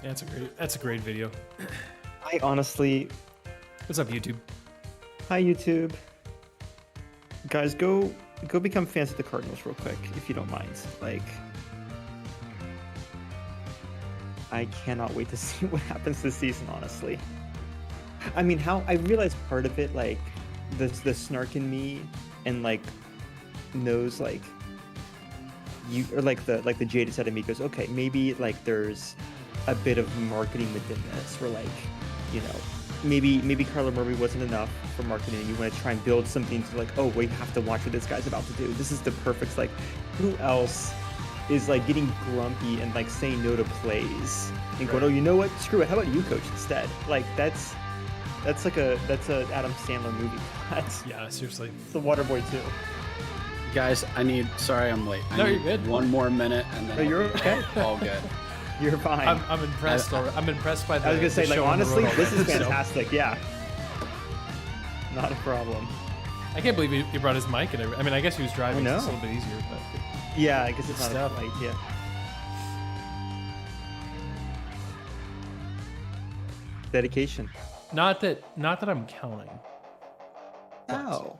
Yeah, that's a great video. I honestly, What's up, YouTube? hi YouTube. Guys, go become fans of the Cardinals real quick, if you don't mind. Like, I cannot wait to see what happens this season, honestly. I mean, I realize part of it, like, the snark in me and, like, knows, like, you, or, like, the jaded side of me goes, okay, maybe, like, there's a bit of marketing within this, where, like, you know, maybe Kyler Murray wasn't enough for marketing. You want to try and build something to, like, oh, we have to watch what this guy's about to do. This is the perfect, like, who else is, like, getting grumpy and, like, saying no to plays and going, oh, you know what? Screw it. How about you coach instead? Like, that's a Adam Sandler movie. Yeah, seriously. It's the Waterboy too. Guys, sorry I'm late. No, I you're need good. one more minute and then No, you're okay. all good. You're fine. I'm impressed. I'm impressed by the. I was gonna say, the like, show on the honestly, road this is already, so. fantastic. Yeah, not a problem. I can't believe he brought his mic and everything. I mean, I guess he was driving. I know. So it's a little bit easier, but Yeah, I guess it's Good not stuff. a flight. Yeah. Dedication. not that I'm counting. Oh.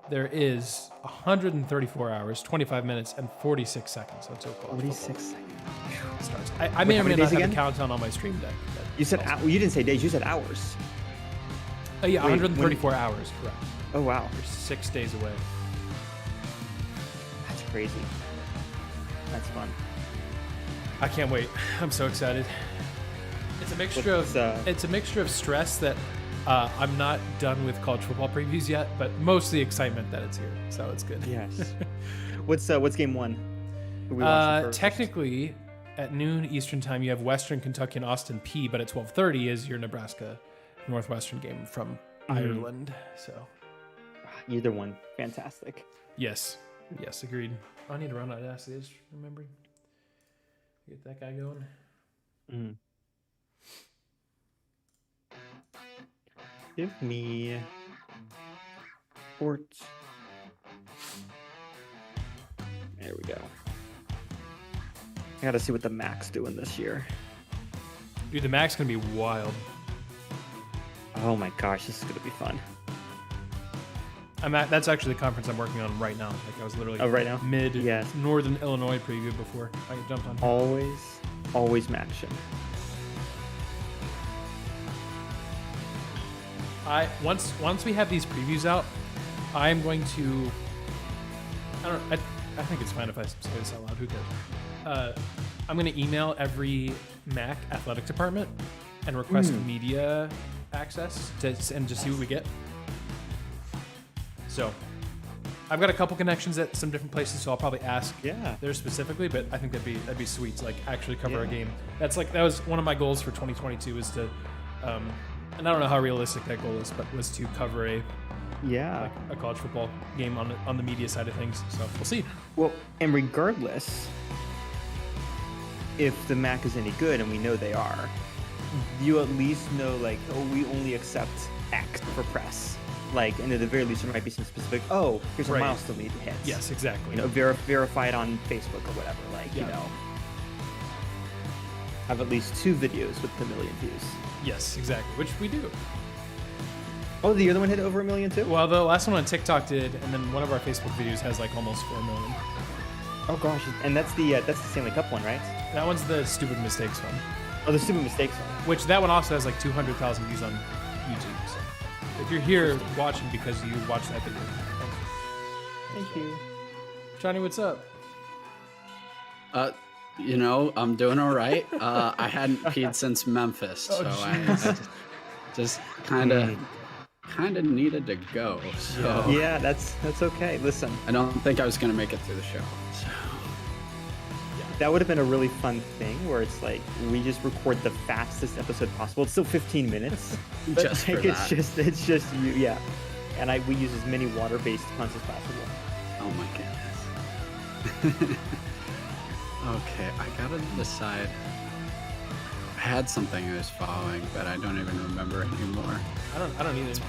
There is 134 hours, 25 minutes, and 46 seconds until college 46 seconds. football starts. I may or how may many not days have again? a countdown on my stream deck. You said well, you didn't say days. You said hours. Yeah, Wait, 134 hours, correct. Oh wow, You're 6 days away. that's crazy. That's fun. I can't wait. I'm so excited. It's a mixture What's, it's a mixture of stress that I'm not done with college football previews yet, but mostly excitement that it's here. So it's good. Yes. What's game one? Who we watching first? Technically, at noon Eastern time, you have Western Kentucky and Austin P, but at 12:30 is your Nebraska Northwestern game from Ireland. So Either one, fantastic. yes, agreed. I need to run out of acid. Just remembering. Get that guy going. Mm. Give me sports. There we go. I gotta see what the Mac's doing this year. Dude, the Mac's gonna be wild. Oh my gosh, this is gonna be fun. That's actually the conference I'm working on right now. Like I was literally right now? mid Yes. Northern Illinois preview before I jumped on. Always Maction. Once we have these previews out, I'm going to. I think it's fine if I say this out loud. Who cares? I'm going to email every MAC athletic department and request media access and just see what we get. So, I've got a couple connections at some different places, so I'll probably ask there specifically. But I think that'd be sweet to like actually cover a game. That was one of my goals for 2022 is to. And I don't know how realistic that goal is, but was to cover a college football game on the media side of things. So we'll see. Well, and regardless, if the MAC is any good, and we know they are, you at least know, like, oh, we only accept X for press. Like, and at the very least, there might be some specific, oh, here's a milestone we need to hit. Yes, exactly. You know, verify it on Facebook or whatever. Like, you know, have at least 2 videos with a million views. Yes, exactly. Which we do. Oh, the other one hit over 1 million too? Well, the last one on TikTok did, and then one of our Facebook videos has like almost 4 million. Oh gosh, and that's the Stanley Cup one, right? That one's the stupid mistakes one. Oh, the stupid mistakes one. Which that one also has like 200,000 views on YouTube. So if you're here watching because you watched that video, Thank you. Johnny, what's up? You know, I'm doing all right. I hadn't peed since Memphis, so I just kind of needed to go. So Yeah, that's okay. Listen, I don't think I was gonna make it through the show. So that would have been a really fun thing where it's like we just record the fastest episode possible. It's still 15 minutes, but Just like, for it's just you, yeah. And we use as many water-based puns as possible. oh my goodness. Okay, I gotta decide. I had something I was following, but I don't even remember anymore. I don't either.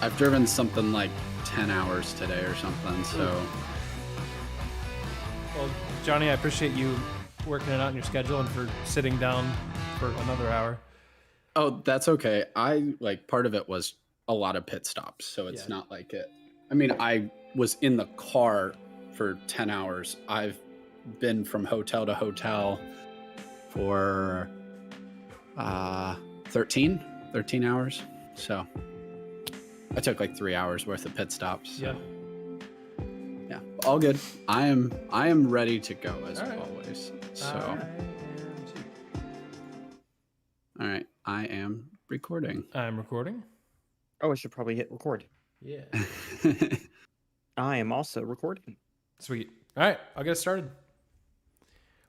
I've driven something like 10 hours today or something, so. Well, Johnny, I appreciate you working it out in your schedule and for sitting down for another hour. Oh, that's okay. Part of it was a lot of pit stops, so it's not like it. I mean, I was in the car for 10 hours. I've been from hotel to hotel for 13 hours. So I took like 3 hours worth of pit stops. So. Yeah, all good. I am ready to go as always. So all right, I am recording. I'm recording. Oh, I should probably hit record. Yeah. I am also recording. Sweet. All right, I'll get started.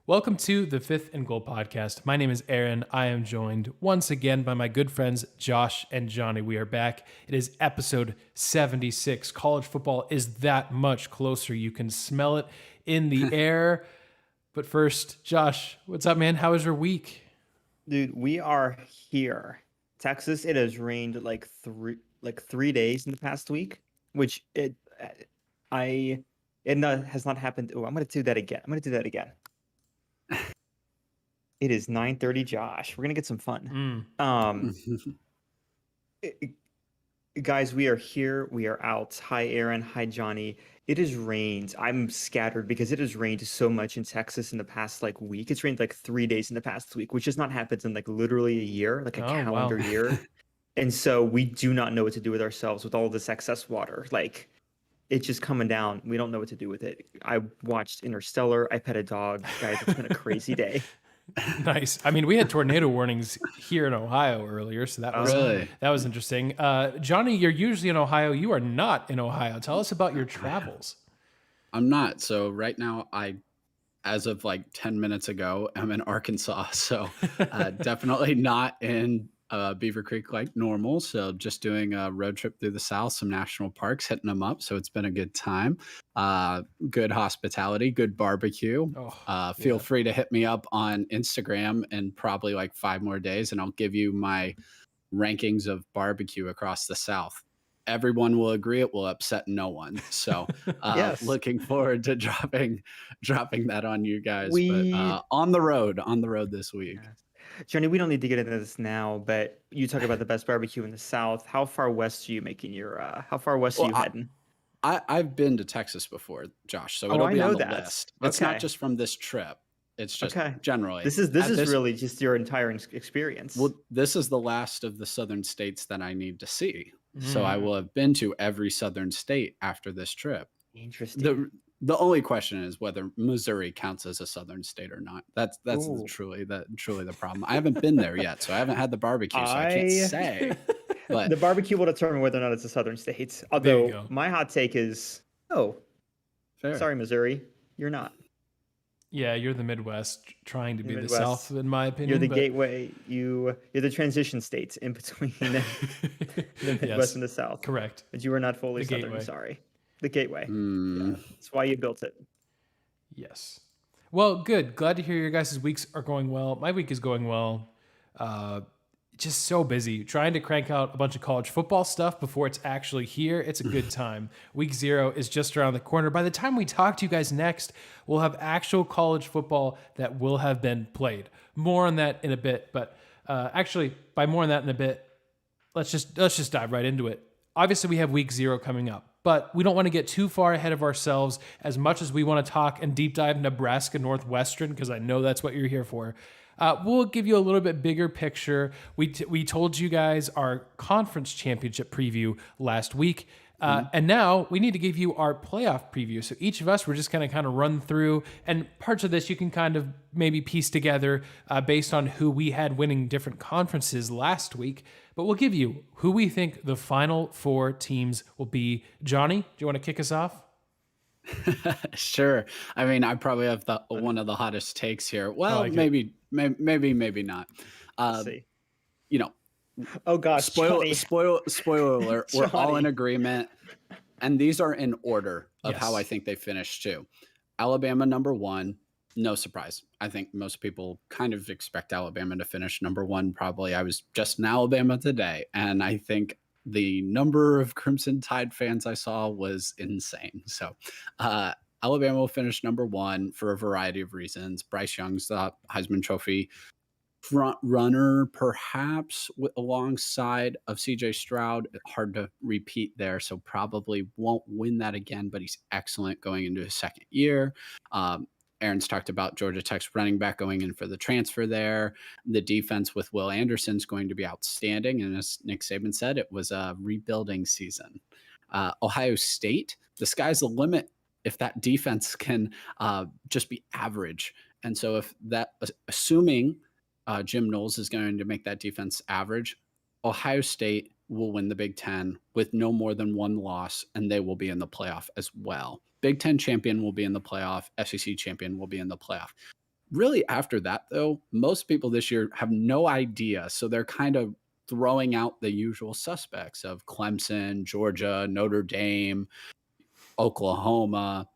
Welcome to the Fifth and Goal podcast. My name is Aaron. I am joined once again by my good friends Josh and Jonny. We are back. It is episode 76. College football is that much closer. You can smell it in the air. But first, Josh, what's up, man? How was your week? Dude, we are here. Texas, it has rained like 3 days in the past week, which has not happened. Oh, I'm going to do that again. It is 9:30, Josh. We're going to get some fun. Guys, we are here. We are out. Hi, Aaron. Hi, Jonny. It has rained. I'm scattered because it has rained so much in Texas in the past week. It's rained 3 days in the past week, which has not happened in literally a year, a calendar year. And so we do not know what to do with ourselves with all this excess water. It's just coming down. We don't know what to do with it. I watched Interstellar. I pet a dog. Guys, it's been a crazy day. Nice. I mean, we had tornado warnings here in Ohio earlier, so that was interesting. Jonny, you're usually in Ohio. You are not in Ohio. Tell us about your travels. I'm not. So right now, as of 10 minutes ago, I'm in Arkansas. So definitely not in Beaver Creek like normal. So just doing a road trip through the South, some national parks, hitting them up. So it's been a good time. Good hospitality, good barbecue. Feel free to hit me up on Instagram in probably 5 more days, and I'll give you my rankings of barbecue across the South. Everyone will agree it will upset no one. So looking forward to dropping that on you guys. But on the road this week. Yes. Jonny, we don't need to get into this now, but you talk about the best barbecue in the South. How far west are you making your? How far west are you heading? I've been to Texas before, Josh. So it'll be on the list. It's not just from this trip. It's just generally. This is really just your entire experience. Well, this is the last of the southern states that I need to see. So I will have been to every southern state after this trip. Interesting. The only question is whether Missouri counts as a southern state or not. That's truly the problem. I haven't been there yet, so I haven't had the barbecue, so I can't say. But the barbecue will determine whether or not it's a southern state. Although my hot take is, fair. Sorry, Missouri, you're not. Yeah, you're the Midwest trying to be the South, in my opinion. You're the gateway. You're the transition states in between the Midwest and the South. Correct. But you are not fully southern. Gateway. Sorry. The gateway. Yeah, that's why you built it. Yes. Well, good. Glad to hear your guys' weeks are going well. My week is going well. Just so busy trying to crank out a bunch of college football stuff before it's actually here. It's a good time. Week 0 is just around the corner. By the time we talk to you guys next, we'll have actual college football that will have been played. More on that in a bit. But actually, by more on that in a bit, let's just dive right into it. Obviously, we have week 0 coming up, but we don't want to get too far ahead of ourselves as much as we want to talk and deep dive Nebraska Northwestern, because I know that's what you're here for. We'll give you a little bit bigger picture. We told you guys our conference championship preview last week. And now we need to give you our playoff preview. So each of us, we're just going to kind of run through, and parts of this you can kind of maybe piece together based on who we had winning different conferences last week. But we'll give you who we think the final 4 teams will be. Jonny, do you want to kick us off? Sure. I mean, I probably have one of the hottest takes here. Well, maybe not. Let's see. Oh gosh, spoiler alert. We're all in agreement. And these are in order of how I think they finished too. Alabama number 1, no surprise. I think most people kind of expect Alabama to finish number 1 probably. I was just in Alabama today, and I think the number of Crimson Tide fans I saw was insane. So Alabama will finish number one for a variety of reasons. Bryce Young's the Heisman Trophy front runner, perhaps alongside of CJ Stroud. Hard to repeat there, so probably won't win that again, but he's excellent going into his second year. Um, Aaron's talked about Georgia Tech's running back going in for the transfer there. The defense with Will Anderson's going to be outstanding. And as Nick Saban said, it was a rebuilding season. Ohio State, the sky's the limit if that defense can just be average. And so if that, assuming Jim Knowles is going to make that defense average, Ohio State will win the Big Ten with no more than one loss, and they will be in the playoff as well. Big Ten champion will be in the playoff. SEC champion will be in the playoff. Really, after that, though, most people this year have no idea. So they're kind of throwing out the usual suspects of Clemson, Georgia, Notre Dame, Oklahoma.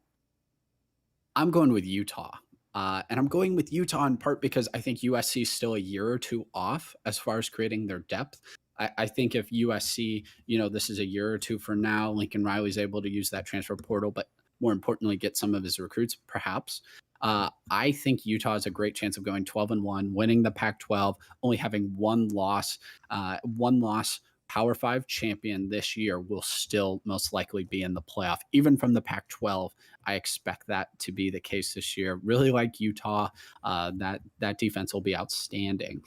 I'm going with Utah. And I'm going with Utah in part because I think USC is still a year or two off as far as creating their depth. I think if USC, this is a year or two from now, Lincoln Riley's able to use that transfer portal, but more importantly, get some of his recruits, perhaps. I think Utah has a great chance of going 12-1, winning the Pac-12, only having one loss. Power 5 champion this year will still most likely be in the playoff. Even from the Pac-12, I expect that to be the case this year. Really like Utah. That defense will be outstanding.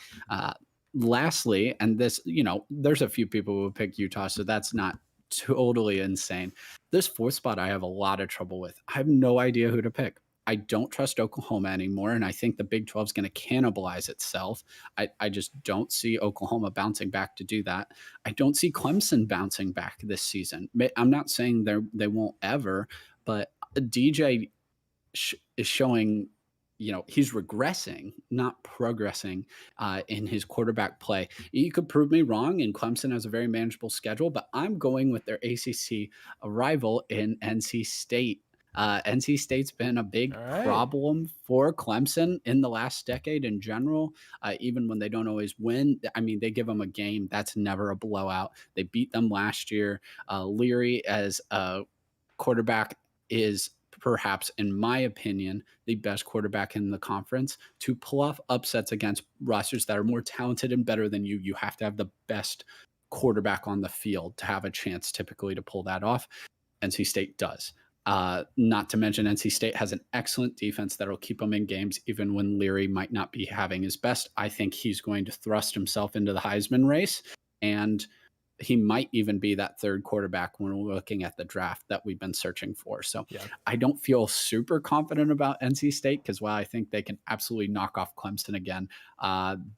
Lastly, and this, there's a few people who pick Utah, so that's not totally insane. This fourth spot I have a lot of trouble with. I have no idea who to pick. I don't trust Oklahoma anymore, and I think the Big 12 is going to cannibalize itself. I just don't see Oklahoma bouncing back to do that. I don't see Clemson bouncing back this season. I'm not saying they won't ever, but DJ is showing, he's regressing, not progressing in his quarterback play. You could prove me wrong, and Clemson has a very manageable schedule, but I'm going with their ACC rival in NC State. NC State's been a big problem for Clemson in the last decade in general, even when they don't always win. I mean, they give them a game. That's never a blowout. They beat them last year. Leary as a quarterback is perhaps, in my opinion, the best quarterback in the conference. To pull off upsets against rosters that are more talented and better than you have to have the best quarterback on the field to have a chance typically to pull that off. NC State does. Not to mention NC State has an excellent defense that'll keep them in games even when Leary might not be having his best. I think he's going to thrust himself into the Heisman race, and he might even be that third quarterback when we're looking at the draft that we've been searching for. So I don't feel super confident about NC State because while I think they can absolutely knock off Clemson again,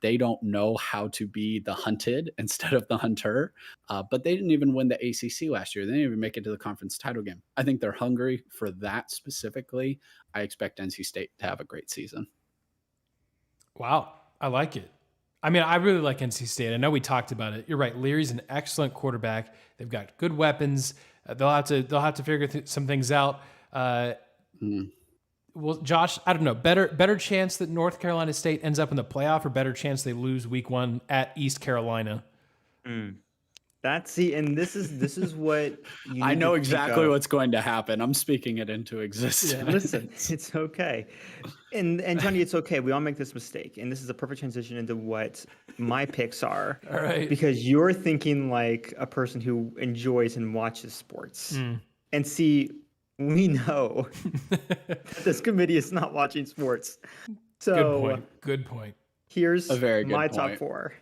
they don't know how to be the hunted instead of the hunter. But they didn't even win the ACC last year. They didn't even make it to the conference title game. I think they're hungry for that specifically. I expect NC State to have a great season. Wow. I like it. I mean, I really like NC State. I know we talked about it. You're right. Leary's an excellent quarterback. They've got good weapons. They'll have to figure some things out. Well, Josh, I don't know. Better chance that North Carolina State ends up in the playoff, or better chance they lose week 1 at East Carolina? And this is what you I know exactly what's going to happen. I'm speaking it into existence. Yeah. Listen, it's okay. And Jonny, it's okay. We all make this mistake. And this is a perfect transition into what my picks are. All right. Because you're thinking like a person who enjoys and watches sports. And see, we know that this committee is not watching sports. So Good point. Here's a very good my point. top 4.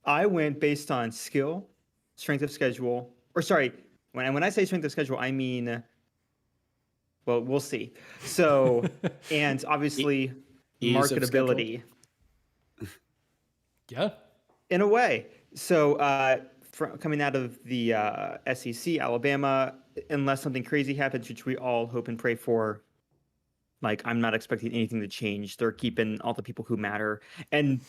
I went based on skill, strength of schedule, or sorry, when I say strength of schedule, I mean, well, we'll see. So, and obviously marketability. Yeah. In a way. So, coming out of the SEC, Alabama, unless something crazy happens, which we all hope and pray for, like, I'm not expecting anything to change. They're keeping all the people who matter. And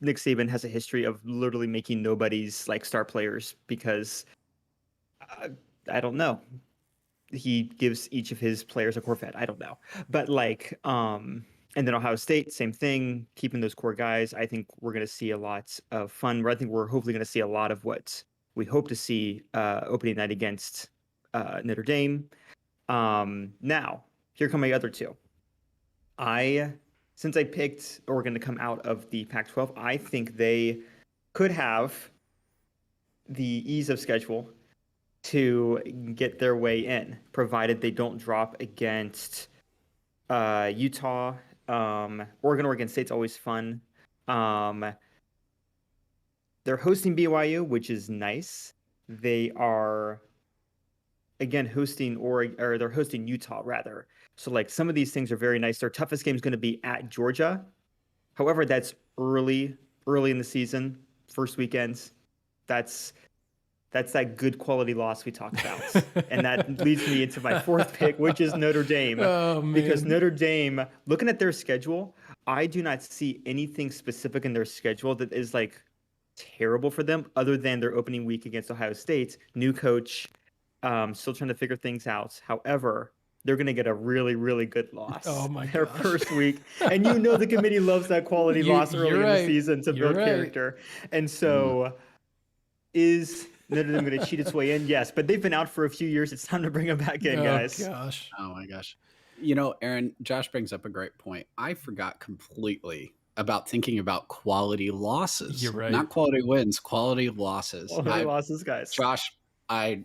Nick Saban has a history of literally making nobodies like star players because I don't know. He gives each of his players a Corvette. I don't know. But like, and then Ohio State, same thing, keeping those core guys. I think we're going to see a lot of fun. I think we're hopefully going to see a lot of what we hope to see opening night against Notre Dame. Now, here come my other two. Since I picked Oregon to come out of the Pac-12, I think they could have the ease of schedule to get their way in, provided they don't drop against Utah. Oregon State's always fun. They're hosting BYU, which is nice. They are again hosting Oregon, or they're hosting Utah rather. So like some of these things are very nice. Their toughest game is going to be at Georgia. However, that's early in the season, first weekends. That's that good quality loss we talked about. And that leads me into my fourth pick, which is Notre Dame. Oh, man. Because Notre Dame, looking at their schedule, I do not see anything specific in their schedule that is like terrible for them other than their opening week against Ohio State. New coach, still trying to figure things out. However, they're going to get a really, really good loss. Oh my their gosh. first week. And you know the committee loves that quality loss early in the season to build character. And so is Notre Dame going to cheat its way in? Yes, but they've been out for a few years. It's time to bring them back in, guys. Gosh. Oh my gosh. You know, Aaron, Josh brings up a great point. I forgot completely about thinking about quality losses. You're right. Not quality wins, quality losses. Quality losses, guys. Josh, I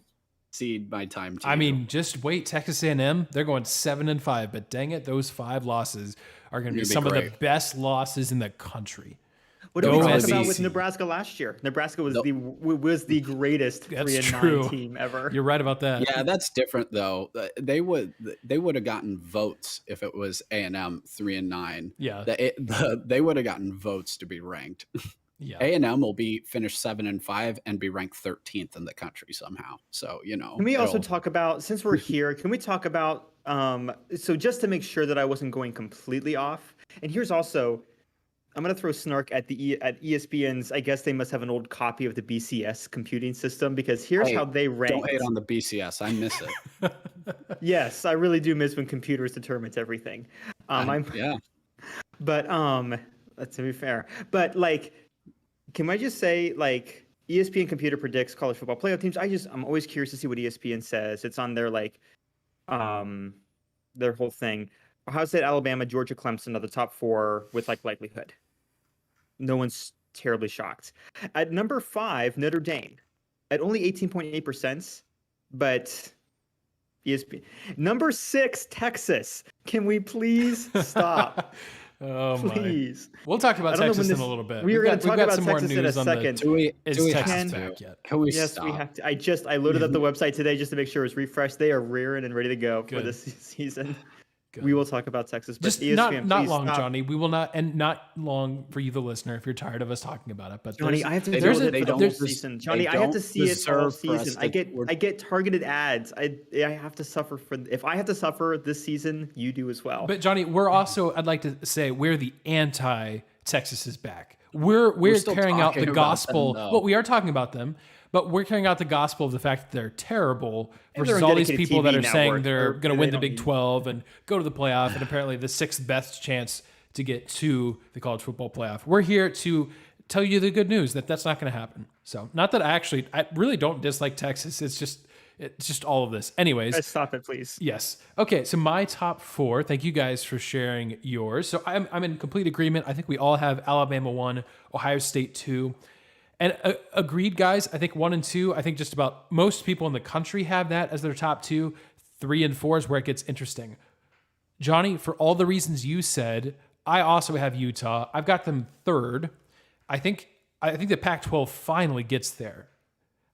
cede my time to you. I mean, just wait. Texas A&M, they're going 7-5, but dang it, those 5 losses are going to be some of the best losses in the country. What did we talk about with Nebraska last year? Nebraska was the greatest 3-9 team ever. You're right about that. Yeah, that's different though. They would have gotten votes if it was A&M 3-9. Yeah, they would have gotten votes to be ranked. Yeah, A&M will be finished 7-5 and be ranked 13th in the country somehow. So Can we also talk about, since we're here, can we talk about so just to make sure that I wasn't going completely off? And here's also, I'm going to throw snark at ESPN's. I guess they must have an old copy of the BCS computing system, because here's how they rank. Don't hate on the BCS. I miss it. Yes, I really do miss when computers determines everything. Yeah. But to be fair, but like, can I just say, like, ESPN computer predicts college football playoff teams. I'm always curious to see what ESPN says. It's on their their whole thing. Ohio State, Alabama, Georgia, Clemson are the top 4 with like likelihood. No one's terribly shocked. At number 5, Notre Dame at only 18.8%, but ESPN. Number 6, Texas. Can we please stop? Oh, please. We'll talk about Texas in a little bit. We are going to talk about Texas in a second. Do we Texas have back to? Yet? Can we yes, stop? we have to. I loaded up the website today just to make sure it was refreshed. They are rearing and ready to go for this season. Good. We will talk about Texas, but just ESPN, not long, stop. Jonny. We will not, and not long for you, the listener, if you're tired of us talking about it. But Jonny, I have to they deal don't- with it they for the don't whole des- season. they Jonny, I have to don't see it all deserve for us season. to- I get targeted ads. I have to suffer if I have to suffer this season, you do as well. But Jonny, we're also, I'd like to say, we're the anti-Texas is back. We're still carrying out the talking about gospel. them, though. Well, we are talking about them, but we're carrying out the gospel of the fact that they're terrible And they're versus a all these dedicated people that TV are saying network. they're going to win the They Big don't 12 and go to the playoff, and apparently the 6th best chance to get to the college football playoff. We're here to tell you the good news that that's not going to happen. So, not that I really don't dislike Texas. It's just all of this. Anyways, Guys, stop it, please. yes. Okay, so my top 4. Thank you guys for sharing yours. So I'm in complete agreement. I think we all have Alabama 1, Ohio State 2. And agreed, guys. I think 1 and 2. I think just about most people in the country have that as their top 2. 3 and 4 is where it gets interesting. Jonny, for all the reasons you said, I also have Utah. I've got them 3rd. I think the Pac-12 finally gets there.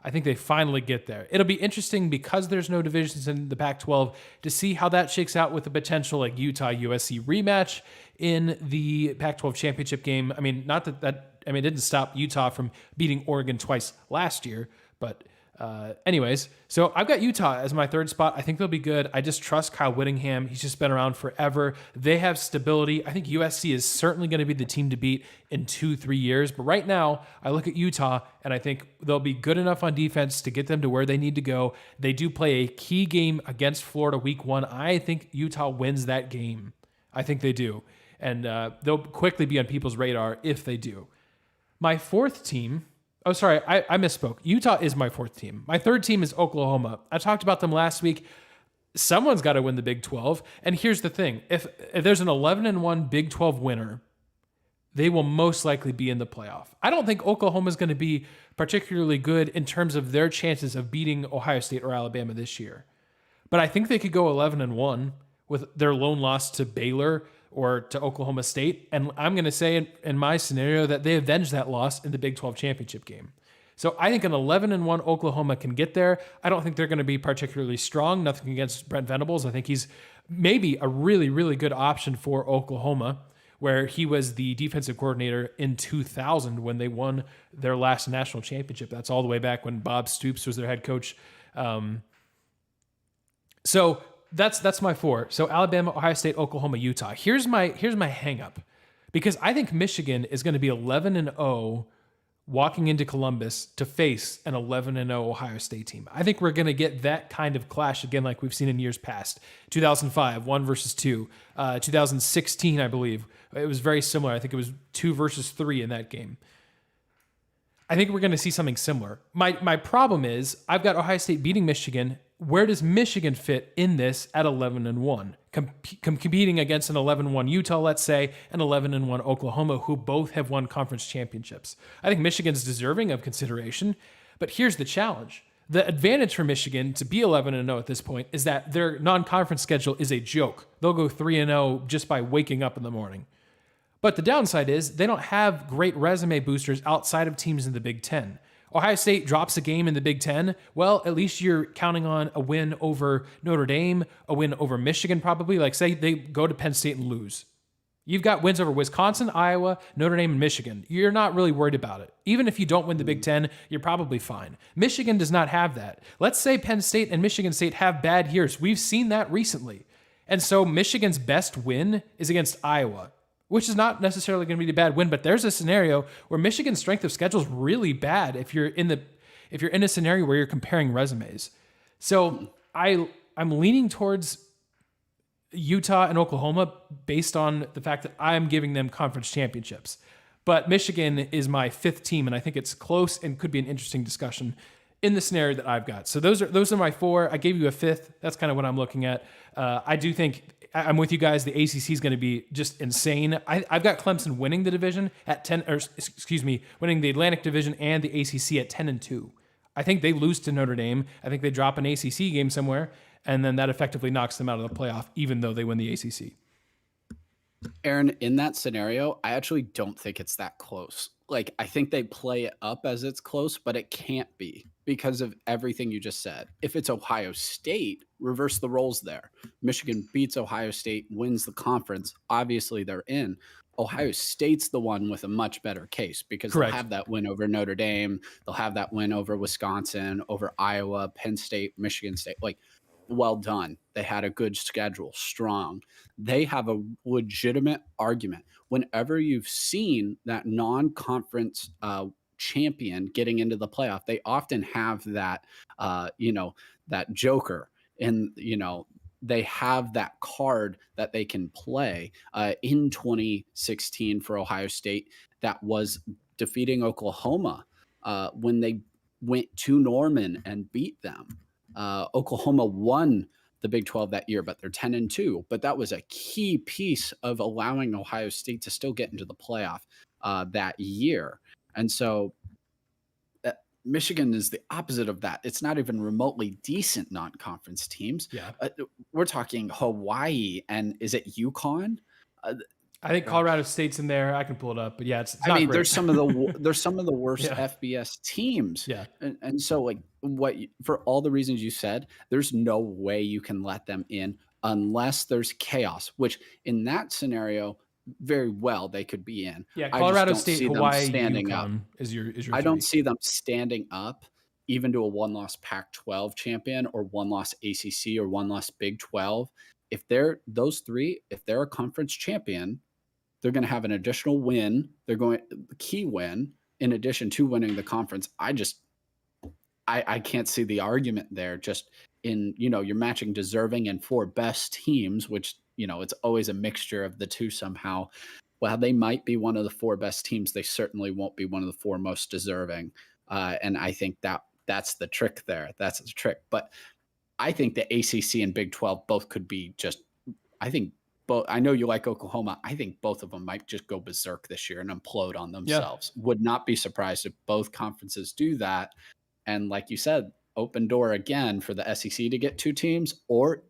I think they finally get there. It'll be interesting because there's no divisions in the Pac-12 to see how that shakes out with the potential like Utah-USC rematch in the Pac-12 championship game. I mean, not that it didn't stop Utah from beating Oregon twice last year, but anyways, so I've got Utah as my 3rd spot. I think they'll be good. I just trust Kyle Whittingham. He's just been around forever. They have stability. I think USC is certainly going to be the team to beat in 2-3 years. But right now, I look at Utah and I think they'll be good enough on defense to get them to where they need to go. They do play a key game against Florida week 1. I think Utah wins that game. I think they do. And they'll quickly be on people's radar if they do. My 4th team... Oh, sorry, I misspoke. Utah is my 4th team. My 3rd team is Oklahoma. I talked about them last week. someone's got to win the Big 12. And here's the thing: if there's an 11-1 Big 12 winner, they will most likely be in the playoff. I don't think Oklahoma is going to be particularly good in terms of their chances of beating Ohio State or Alabama this year. But I think they could go 11-1 with their lone loss to Baylor or to Oklahoma State. And I'm going to say in my scenario that they avenge that loss in the Big 12 championship game. So I think an 11-1 Oklahoma can get there. I don't think they're going to be particularly strong. Nothing against Brent Venables. I think he's maybe a really, really good option for Oklahoma, where he was the defensive coordinator in 2000 when they won their last national championship. That's all the way back when Bob Stoops was their head coach. So that's my 4. So Alabama, Ohio State, Oklahoma, Utah. Here's my hang up, because I think Michigan is going to be 11-0 walking into Columbus to face an 11-0 Ohio State team. I think we're going to get that kind of clash again, like we've seen in years past. 2005, 1 versus 2. 2016, I believe, it was very similar. I think it was 2 versus 3 in that game. I think we're going to see something similar. My problem is I've got Ohio State beating Michigan. Where does Michigan fit in this at 11-1? Competing against an 11-1 Utah, let's say, and 11-1 Oklahoma, who both have won conference championships. I think Michigan's deserving of consideration, but here's the challenge. The advantage for Michigan to be 11-0 at this point is that their non-conference schedule is a joke. They'll go 3-0 just by waking up in the morning. But the downside is they don't have great resume boosters outside of teams in the Big Ten. Ohio State drops a game in the Big Ten. Well, at least you're counting on a win over Notre Dame, a win over Michigan probably. Like, say they go to Penn State and lose. You've got wins over Wisconsin, Iowa, Notre Dame, and Michigan. You're not really worried about it. Even if you don't win the Big Ten, you're probably fine. Michigan does not have that. Let's say Penn State and Michigan State have bad years. We've seen that recently. And so Michigan's best win is against Iowa, which is not necessarily going to be a bad win, but there's a scenario where Michigan's strength of schedule is really bad if you're in a scenario where you're comparing resumes. So I'm leaning towards Utah and Oklahoma based on the fact that I'm giving them conference championships. But Michigan is my 5th team, and I think it's close and could be an interesting discussion in the scenario that I've got. So those are my 4. I gave you a 5th. That's kind of what I'm looking at. I do think I'm with you guys. The ACC is going to be just insane. I've got Clemson winning the division at 10, or excuse me, winning the Atlantic Division and the ACC at 10-2. I think they lose to Notre Dame. I think they drop an ACC game somewhere, and then that effectively knocks them out of the playoff, even though they win the ACC. Aaron, in that scenario, I actually don't think it's that close. Like, I think they play it up as it's close, but it can't be because of everything you just said. If it's Ohio State, reverse the roles there. Michigan beats Ohio State, wins the conference. Obviously, they're in. Ohio State's the one with a much better case because Correct. They'll have that win over Notre Dame. They'll have that win over Wisconsin, over Iowa, Penn State, Michigan State. Like, well done. They had a good schedule, strong. They have a legitimate argument. Whenever you've seen that non-conference champion getting into the playoff, they often have that, that joker, and they have that card that they can play. In 2016 for Ohio State, that was defeating Oklahoma when they went to Norman and beat them. Oklahoma won the Big 12 that year, but they're 10-2. But that was a key piece of allowing Ohio State to still get into the playoff that year. And so Michigan is the opposite of that. It's not even remotely decent non-conference teams. Yeah. We're talking Hawaii, and is it UConn? I think Colorado State's in there. I can pull it up, but yeah, it's not great. There's some of the worst FBS teams. Yeah. And so, like, for all the reasons you said, there's no way you can let them in unless there's chaos, which in that scenario, very well they could be in. Yeah, Colorado State, Hawaii, standing UConn up. is your I don't see them standing up even to a one-loss Pac-12 champion or one-loss ACC or one-loss Big 12. If they're those three, if they're a conference champion, they're going to have an additional win. They're going key win in addition to winning the conference. I can't see the argument there. Just in, you're matching deserving and 4 best teams, which, it's always a mixture of the two somehow. While they might be one of the 4 best teams, they certainly won't be one of the 4 most deserving. And I think that's the trick there. That's the trick. But I think the ACC and Big 12 both could be just, I think both, I know you like Oklahoma. I think both of them might just go berserk this year and implode on Yeah. themselves. Would not be surprised if both conferences do that. And like you said, open door again for the SEC to get 2 teams, or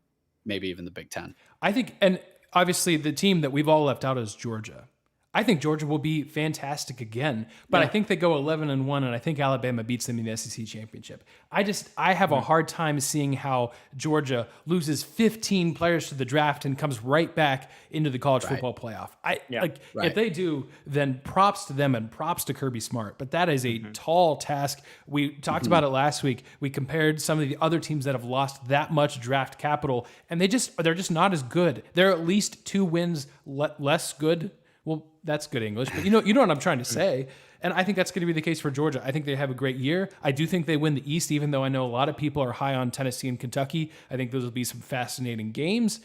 maybe even the Big 10. I think, and obviously the team that we've all left out is Georgia. I think Georgia will be fantastic again, but I think they go 11-1, and I think Alabama beats them in the SEC championship. I have a hard time seeing how Georgia loses 15 players to the draft and comes right back into the college football playoff. If they do, then props to them and props to Kirby Smart. But that is a tall task. We talked about it last week. We compared some of the other teams that have lost that much draft capital, and they're just not as good. They're at least 2 wins less good. Well, that's good English, but you know what I'm trying to say. And I think that's going to be the case for Georgia. I think they have a great year. I do think they win the East, even though I know a lot of people are high on Tennessee and Kentucky. I think those will be some fascinating games.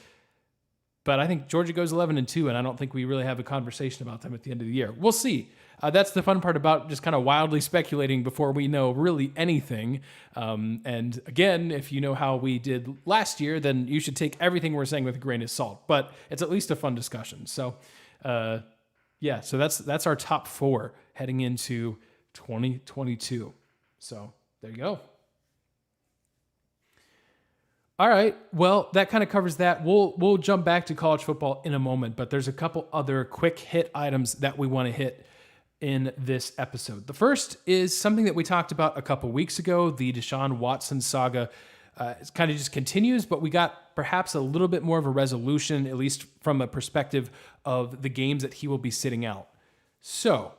But I think Georgia goes 11-2, and I don't think we really have a conversation about them at the end of the year. We'll see. That's the fun part about just kind of wildly speculating before we know really anything. And again, if you know how we did last year, then you should take everything we're saying with a grain of salt. But it's at least a fun discussion. So, yeah, so that's our top 4 heading into 2022. So there you go. All right. Well, that kind of covers that. We'll jump back to college football in a moment, but there's a couple other quick hit items that we want to hit in this episode. The first is something that we talked about a couple weeks ago. The Deshaun Watson saga kind of just continues, but we got perhaps a little bit more of a resolution, at least from a perspective of the games that he will be sitting out. So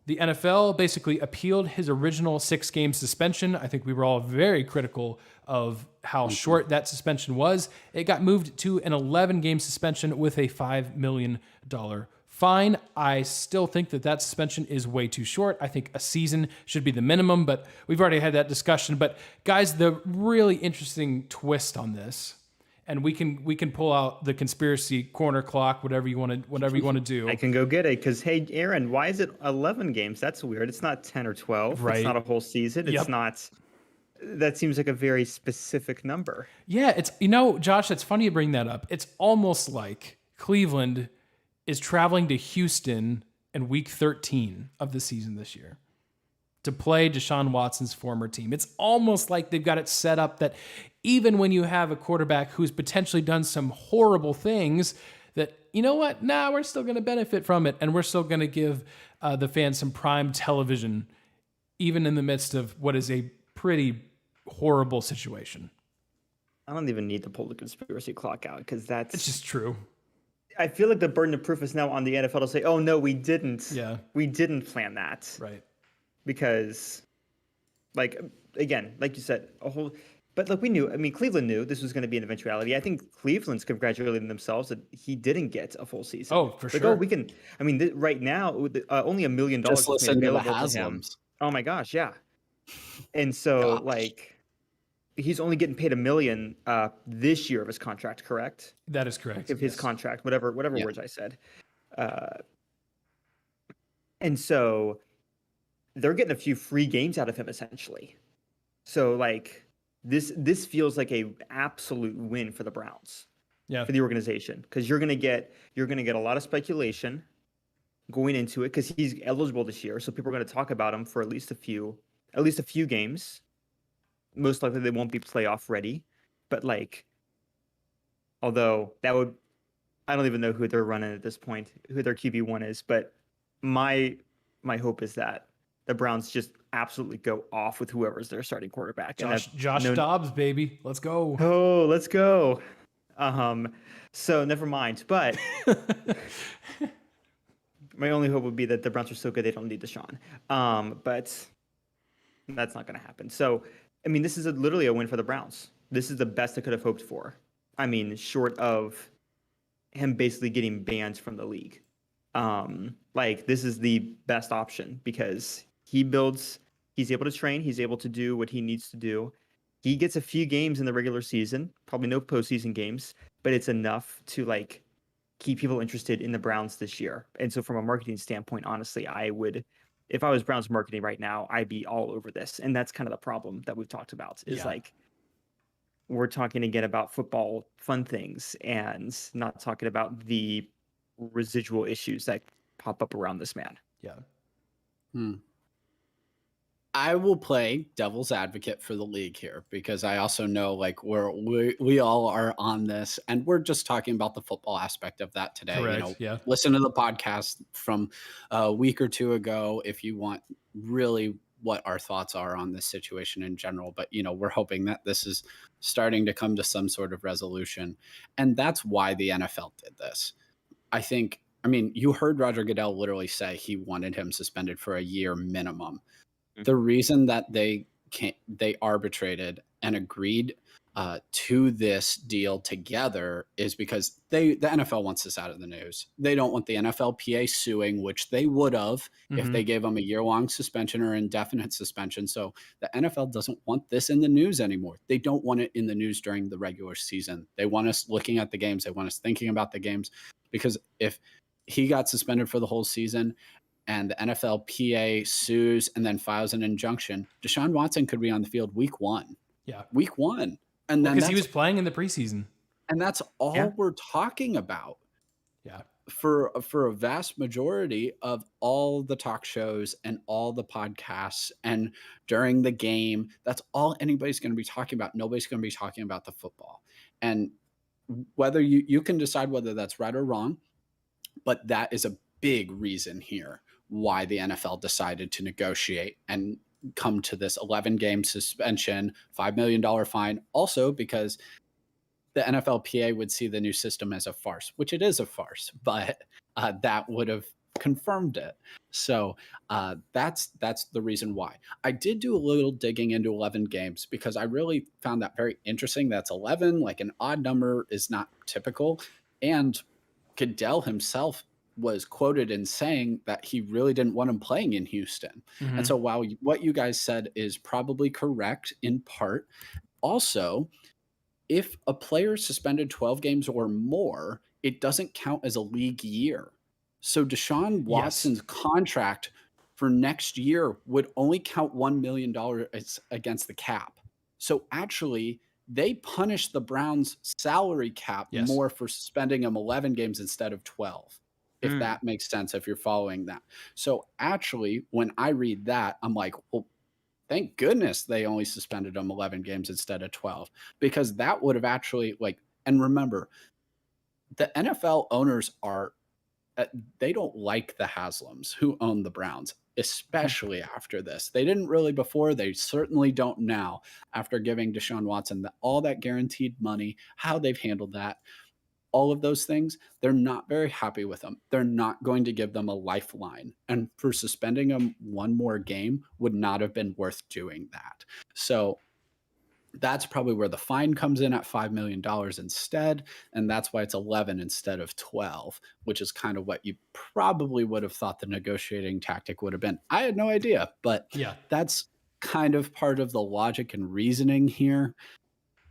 the NFL basically appealed his original 6-game suspension. I think we were all very critical of how short that suspension was. It got moved to an 11-game suspension with a $5 million fine. I still think that suspension is way too short. I think a season should be the minimum, but we've already had that discussion. But guys, the really interesting twist on this, and we can pull out the conspiracy corner clock, whatever you want to do. I can go get it because, hey, Aaron, why is it 11 games? That's weird. It's not 10 or 12. Right. It's not a whole season. It's not. That seems like a very specific number. Yeah, it's Josh, it's funny you bring that up. It's almost like Cleveland is traveling to Houston in week 13 of the season this year to play Deshaun Watson's former team. It's almost like they've got it set up that even when you have a quarterback who's potentially done some horrible things, that, you know what, we're still going to benefit from it, and we're still going to give the fans some prime television, even in the midst of what is a pretty horrible situation. I don't even need to pull the conspiracy clock out because it's just true. I feel like the burden of proof is now on the NFL to say, oh, no, we didn't. Yeah. We didn't plan that. Right. Because, again, like you said, but look, we knew. I mean, Cleveland knew this was going to be an eventuality. I think Cleveland's congratulating themselves that he didn't get a full season. Oh, for sure. We can. I mean, right now, only $1 million Just listen to the available to him. Haslam's. Oh my gosh, yeah. And so, he's only getting paid $1 million this year of his contract, correct? That is correct. Of his contract, whatever words I said. And so they're getting a few free games out of him essentially. So this feels like a absolute win for the Browns. Yeah. For the organization, because you're gonna get a lot of speculation going into it because he's eligible this year, so people are going to talk about him for at least a few games. Most likely they won't be playoff ready, but although that would, I don't even know who they're running at this point, who their QB1 is, but my hope is that the Browns just absolutely go off with whoever's their starting quarterback. Josh Dobbs, baby. Let's go. Oh, let's go. So never mind, but my only hope would be that the Browns are so good they don't need Deshaun. But that's not going to happen. So, I mean, this is literally a win for the Browns. This is the best I could have hoped for. I mean, short of him basically getting banned from the league. This is the best option because he's able to train, he's able to do what he needs to do. He gets a few games in the regular season, probably no postseason games, but it's enough to keep people interested in the Browns this year. And so from a marketing standpoint, honestly, if I was Browns marketing right now, I'd be all over this. And that's kind of the problem that we've talked about is we're talking again about football fun things and not talking about the residual issues that pop up around this man. Yeah. Hmm. I will play devil's advocate for the league here because I also know like we all are on this and we're just talking about the football aspect of that today. Correct. Yeah. Listen to the podcast from a week or two ago if you want really what our thoughts are on this situation in general. But we're hoping that this is starting to come to some sort of resolution, and that's why the NFL did this. I mean, you heard Roger Goodell literally say he wanted him suspended for a year minimum. The reason that they arbitrated and agreed to this deal together is because the NFL wants this out of the news. They don't want the NFLPA suing, which they would have if they gave them a year-long suspension or indefinite suspension. So the NFL doesn't want this in the news anymore. They don't want it in the news during the regular season. They want us looking at the games. They want us thinking about the games, because if he got suspended for the whole season and the NFLPA sues and then files an injunction, Deshaun Watson could be on the field week 1. Yeah. Week 1. And then because he was playing in the preseason. And that's all we're talking about. Yeah. For a vast majority of all the talk shows and all the podcasts and during the game, that's all anybody's going to be talking about. Nobody's going to be talking about the football. And whether you can decide whether that's right or wrong, but that is a big reason here why the NFL decided to negotiate and come to this 11-game suspension, $5 million fine. Also because the NFLPA would see the new system as a farce, which it is a farce, but that would have confirmed it. So that's the reason why. I did do a little digging into 11 games because I really found that very interesting. That's 11, like an odd number is not typical. And Goodell himself was quoted in saying that he really didn't want him playing in Houston. And so while what you guys said is probably correct in part, also, if a player is suspended 12 games or more, it doesn't count as a league year. So Deshaun Watson's contract for next year would only count $1 million against the cap. So actually, they punished the Browns' salary cap more for suspending him 11 games instead of 12, if that makes sense, if you're following that. So actually, when I read that, I'm like, well, thank goodness they only suspended him 11 games instead of 12, because that would have actually and remember, the NFL owners they don't like the Haslams who own the Browns, especially after this. They didn't really before. They certainly don't now after giving Deshaun Watson all that guaranteed money, how they've handled that. All of those things, they're not very happy with them. They're not going to give them a lifeline. And for suspending them one more game would not have been worth doing that. So that's probably where the fine comes in at $5 million instead. And that's why it's 11 instead of 12, which is kind of what you probably would have thought the negotiating tactic would have been. I had no idea, but that's kind of part of the logic and reasoning here.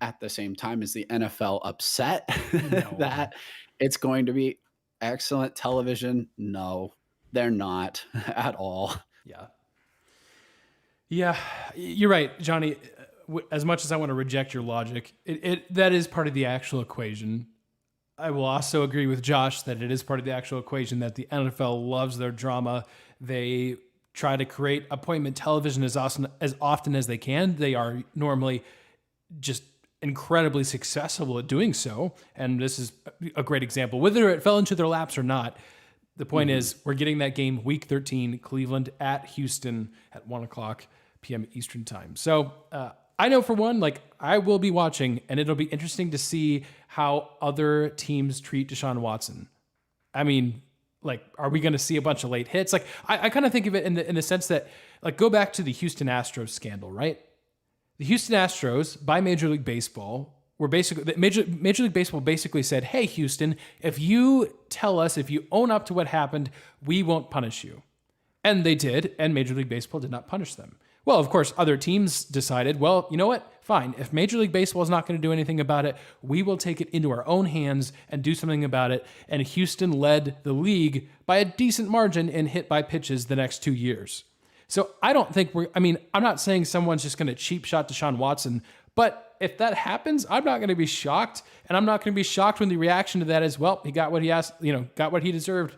At the same time, is the NFL upset that it's going to be excellent television? No, they're not at all. Yeah, you're right, Johnny. As much as I want to reject your logic, that is part of the actual equation. I will also agree with Josh that it is part of the actual equation that the NFL loves their drama. They try to create appointment television as often as they can. They are normally just incredibly successful at doing so. And this is a great example. Whether it fell into their laps or not, the point is we're getting that game week 13, Cleveland at Houston at 1:00 p.m. Eastern time. So I know for one, I will be watching, and it'll be interesting to see how other teams treat Deshaun Watson. I mean, are we going to see a bunch of late hits? I kind of think of it in the sense that, go back to the Houston Astros scandal, right? The Houston Astros, by Major League Baseball, were basically Major League Baseball basically said, "Hey, Houston, if you tell us, if you own up to what happened, we won't punish you." And they did, and Major League Baseball did not punish them. Well, of course, other teams decided, well, you know what? Fine. If Major League Baseball is not going to do anything about it, we will take it into our own hands and do something about it. And Houston led the league by a decent margin in hit by pitches the next 2 years. So I don't think I'm not saying someone's just going to cheap shot Deshaun Watson, But if that happens, I'm not going to be shocked, and I'm not going to be shocked when the reaction to that is, well, he got what he asked, got what he deserved.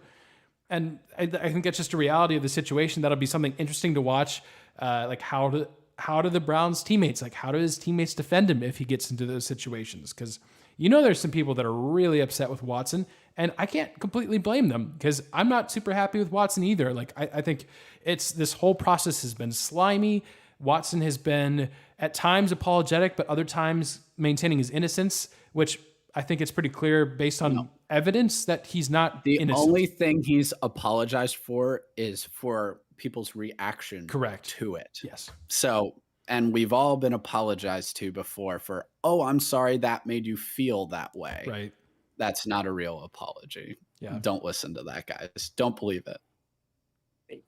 And I think that's just a reality of the situation. That'll be something interesting to watch. Like how do the Browns teammates, like how do his teammates defend him if he gets into those situations? Because there's some people that are really upset with Watson, and I can't completely blame them because I'm not super happy with Watson either. Like I think this whole process has been slimy. Watson has been at times apologetic, but other times maintaining his innocence, which I think it's pretty clear based on evidence that he's not innocent. The only thing he's apologized for is for people's reaction to it. Yes. So, and we've all been apologized to before for, oh, I'm sorry that made you feel that way. Right. That's not a real apology. Yeah. Don't listen to that, guys. Don't believe it.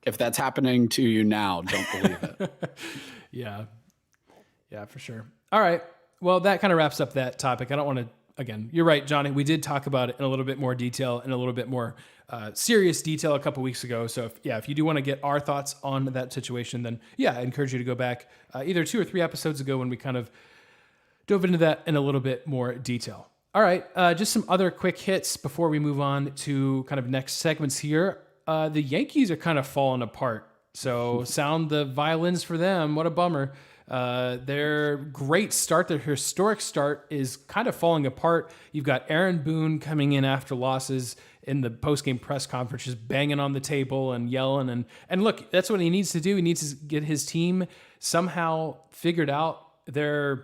If that's happening to you now, don't believe it. Yeah. Yeah, for sure. All right. Well, that kind of wraps up that topic. I don't want to, again, you're right, Jonny. We did talk about it in a little bit more detail, in a little bit more serious detail a couple weeks ago. So if you do want to get our thoughts on that situation, then I encourage you to go back either 2 or 3 episodes ago when we kind of dove into that in a little bit more detail. All right. Just some other quick hits before we move on to kind of next segments here. The Yankees are kind of falling apart. So sound the violins for them. What a bummer. Their great start, their historic start is kind of falling apart. You've got Aaron Boone coming in after losses in the post-game press conference, just banging on the table and yelling. And look, that's what he needs to do. He needs to get his team somehow figured out. After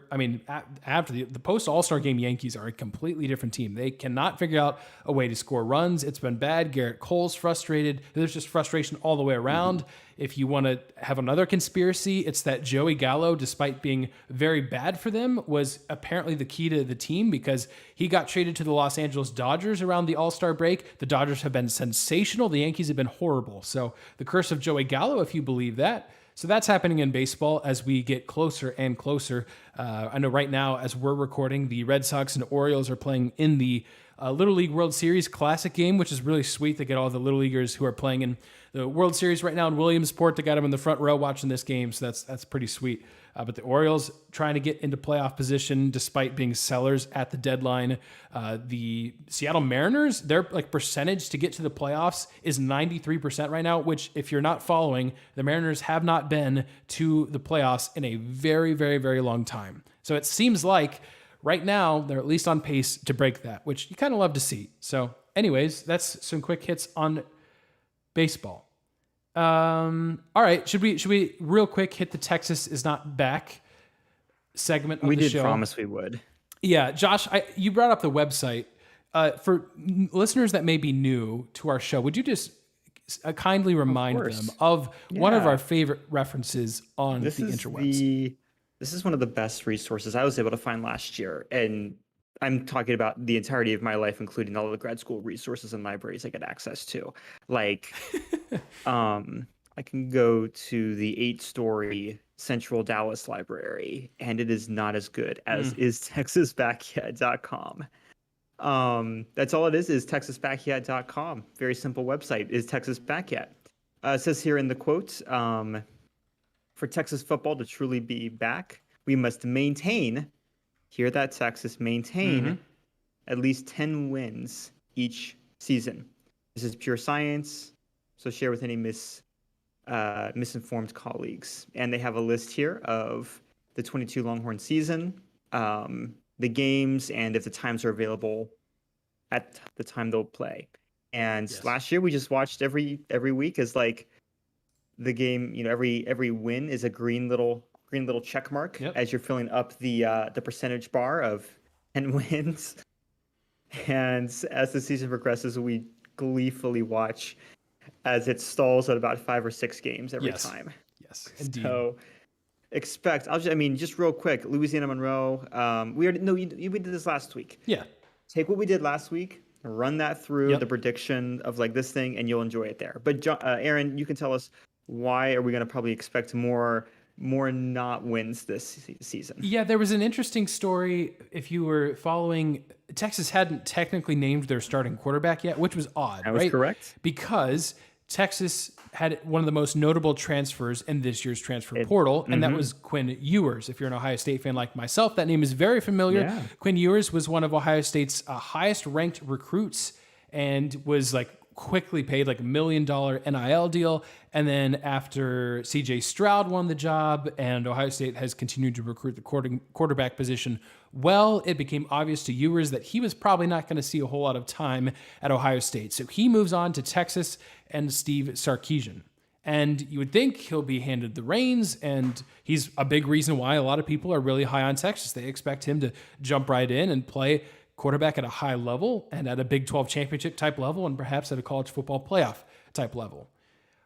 the post-All-Star game, Yankees are a completely different team. They cannot figure out a way to score runs. It's been bad. Garrett Cole's frustrated. There's just frustration all the way around. Mm-hmm. If you want to have another conspiracy, it's that Joey Gallo, despite being very bad for them, was apparently the key to the team because he got traded to the Los Angeles Dodgers around the All-Star break. The Dodgers have been sensational. The Yankees have been horrible. So the curse of Joey Gallo, if you believe that. So that's happening in baseball as we get closer and closer. I know right now, as we're recording, the Red Sox and Orioles are playing in the Little League World Series Classic game, which is really sweet. They get all the Little Leaguers who are playing in the World Series right now in Williamsport. They got them in the front row watching this game, so that's pretty sweet. But the Orioles trying to get into playoff position despite being sellers at the deadline. The Seattle Mariners, their percentage to get to the playoffs is 93% right now, which if you're not following, the Mariners have not been to the playoffs in a very, very, very long time. So it seems like right now they're at least on pace to break that, which you kind of love to see. So anyways, that's some quick hits on baseball. All right. Should we real quick hit the Texas is not back segment of the show? We did promise we would. Yeah, Josh, you brought up the website. For listeners that may be new to our show, would you just kindly remind them of one of our favorite references on the interwebs? This is one of the best resources I was able to find last year, and I'm talking about the entirety of my life, including all of the grad school resources and libraries I get access to. Like, I can go to the 8-story Central Dallas Library, and it is not as good as is TexasBackyard.com. That's all it is TexasBackyard.com. Very simple website, is Texas Backyard. It says here in the quote, for Texas football to truly be back, we must maintain, hear that, Texas, maintain at least 10 wins each season. This is pure science, so share with any misinformed colleagues. And they have a list here of the 22 Longhorn season, the games, and if the times are available at the time they'll play. And last year we just watched every week as like the game, every win is a green little check mark as you're filling up the percentage bar of 10 wins. And as the season progresses, we gleefully watch as it stalls at about 5 or 6 games every time. Yes, indeed. So expect. Just real quick, Louisiana Monroe. We did this last week. Yeah. Take what we did last week, run that through the prediction of like this thing, and you'll enjoy it there. But Aaron, you can tell us, why are we going to probably expect more not wins this season? Yeah, there was an interesting story. If you were following, Texas hadn't technically named their starting quarterback yet, which was odd. That was correct. Because Texas had one of the most notable transfers in this year's transfer portal, and that was Quinn Ewers. If you're an Ohio State fan like myself, that name is very familiar. Yeah. Quinn Ewers was one of Ohio State's highest ranked recruits and was like quickly paid like $1 million NIL deal. And then after CJ Stroud won the job and Ohio State has continued to recruit the quarterback position, well, it became obvious to Ewers that he was probably not going to see a whole lot of time at Ohio State. So he moves on to Texas and Steve Sarkisian. And you would think he'll be handed the reins, and he's a big reason why a lot of people are really high on Texas. They expect him to jump right in and play quarterback at a high level and at a Big 12 championship type level and perhaps at a college football playoff type level.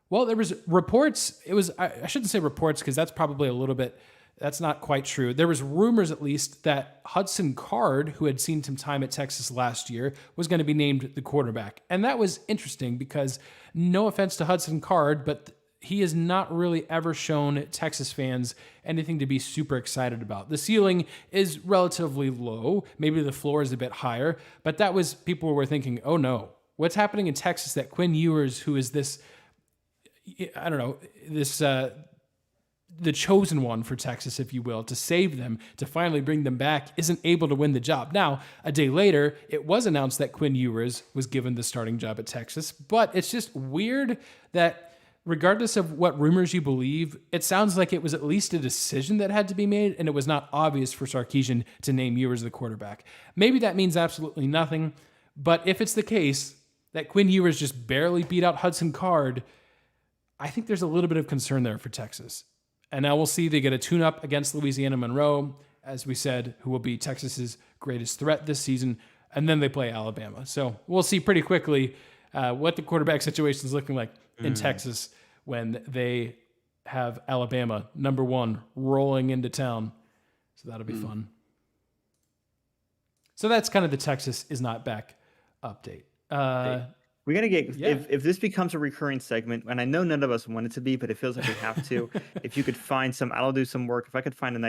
Well, there was reports. I shouldn't say reports because that's probably a little bit, that's not quite true. There was rumors at least that Hudson Card, who had seen some time at Texas last year, was going to be named the quarterback. And that was interesting because no offense to Hudson Card, but he has not really ever shown Texas fans anything to be super excited about. The ceiling is relatively low. Maybe the floor is a bit higher, but that was, people were thinking, oh no, what's happening in Texas that Quinn Ewers, who is this, I don't know, this, the chosen one for Texas, if you will, to save them, to finally bring them back, isn't able to win the job. Now, a day later, it was announced that Quinn Ewers was given the starting job at Texas, but it's just weird that regardless of what rumors you believe, it sounds like it was at least a decision that had to be made, and it was not obvious for Sarkisian to name Ewers the quarterback. Maybe that means absolutely nothing, but if it's the case that Quinn Ewers just barely beat out Hudson Card, I think there's a little bit of concern there for Texas. And now we'll see. They get a tune-up against Louisiana Monroe, as we said, who will be Texas's greatest threat this season, and then they play Alabama. So we'll see pretty quickly what the quarterback situation is looking like in Texas when they have Alabama, number one, rolling into town. So that'll be fun. So that's kind of the Texas is not back update. We got to get, if this becomes a recurring segment, and I know none of us want it to be, but it feels like we have to, if you could find some, I'll do some work. If I could find a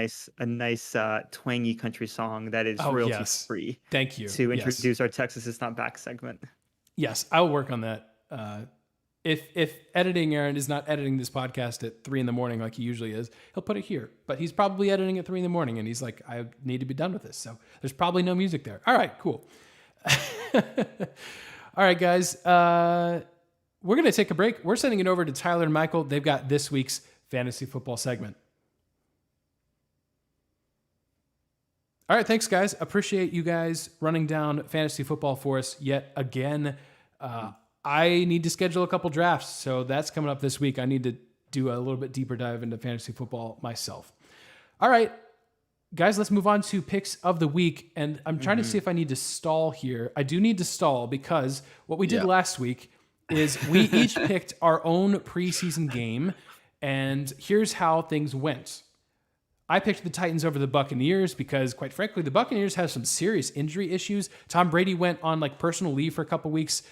nice twangy country song that is royalty free. Thank you. To introduce our Texas is not back segment. Yes, I'll work on that. If editing Aaron is not editing this podcast at 3 a.m. like he usually is, he'll put it here. But he's probably editing at 3 a.m. and he's like, I need to be done with this. So there's probably no music there. All right, cool. All right, guys. We're going to take a break. We're sending it over to Tyler and Michael. They've got this week's fantasy football segment. All right, thanks, guys. Appreciate you guys running down fantasy football for us yet again. I need to schedule a couple drafts, so that's coming up this week. I need to do a little bit deeper dive into fantasy football myself. All right, guys, let's move on to picks of the week. And I'm trying to see if I need to stall here. I do need to stall because what we did last week is we each picked our own preseason game, and here's how things went. I picked the Titans over the Buccaneers because, quite frankly, the Buccaneers have some serious injury issues. Tom Brady went on like personal leave for a couple weeks,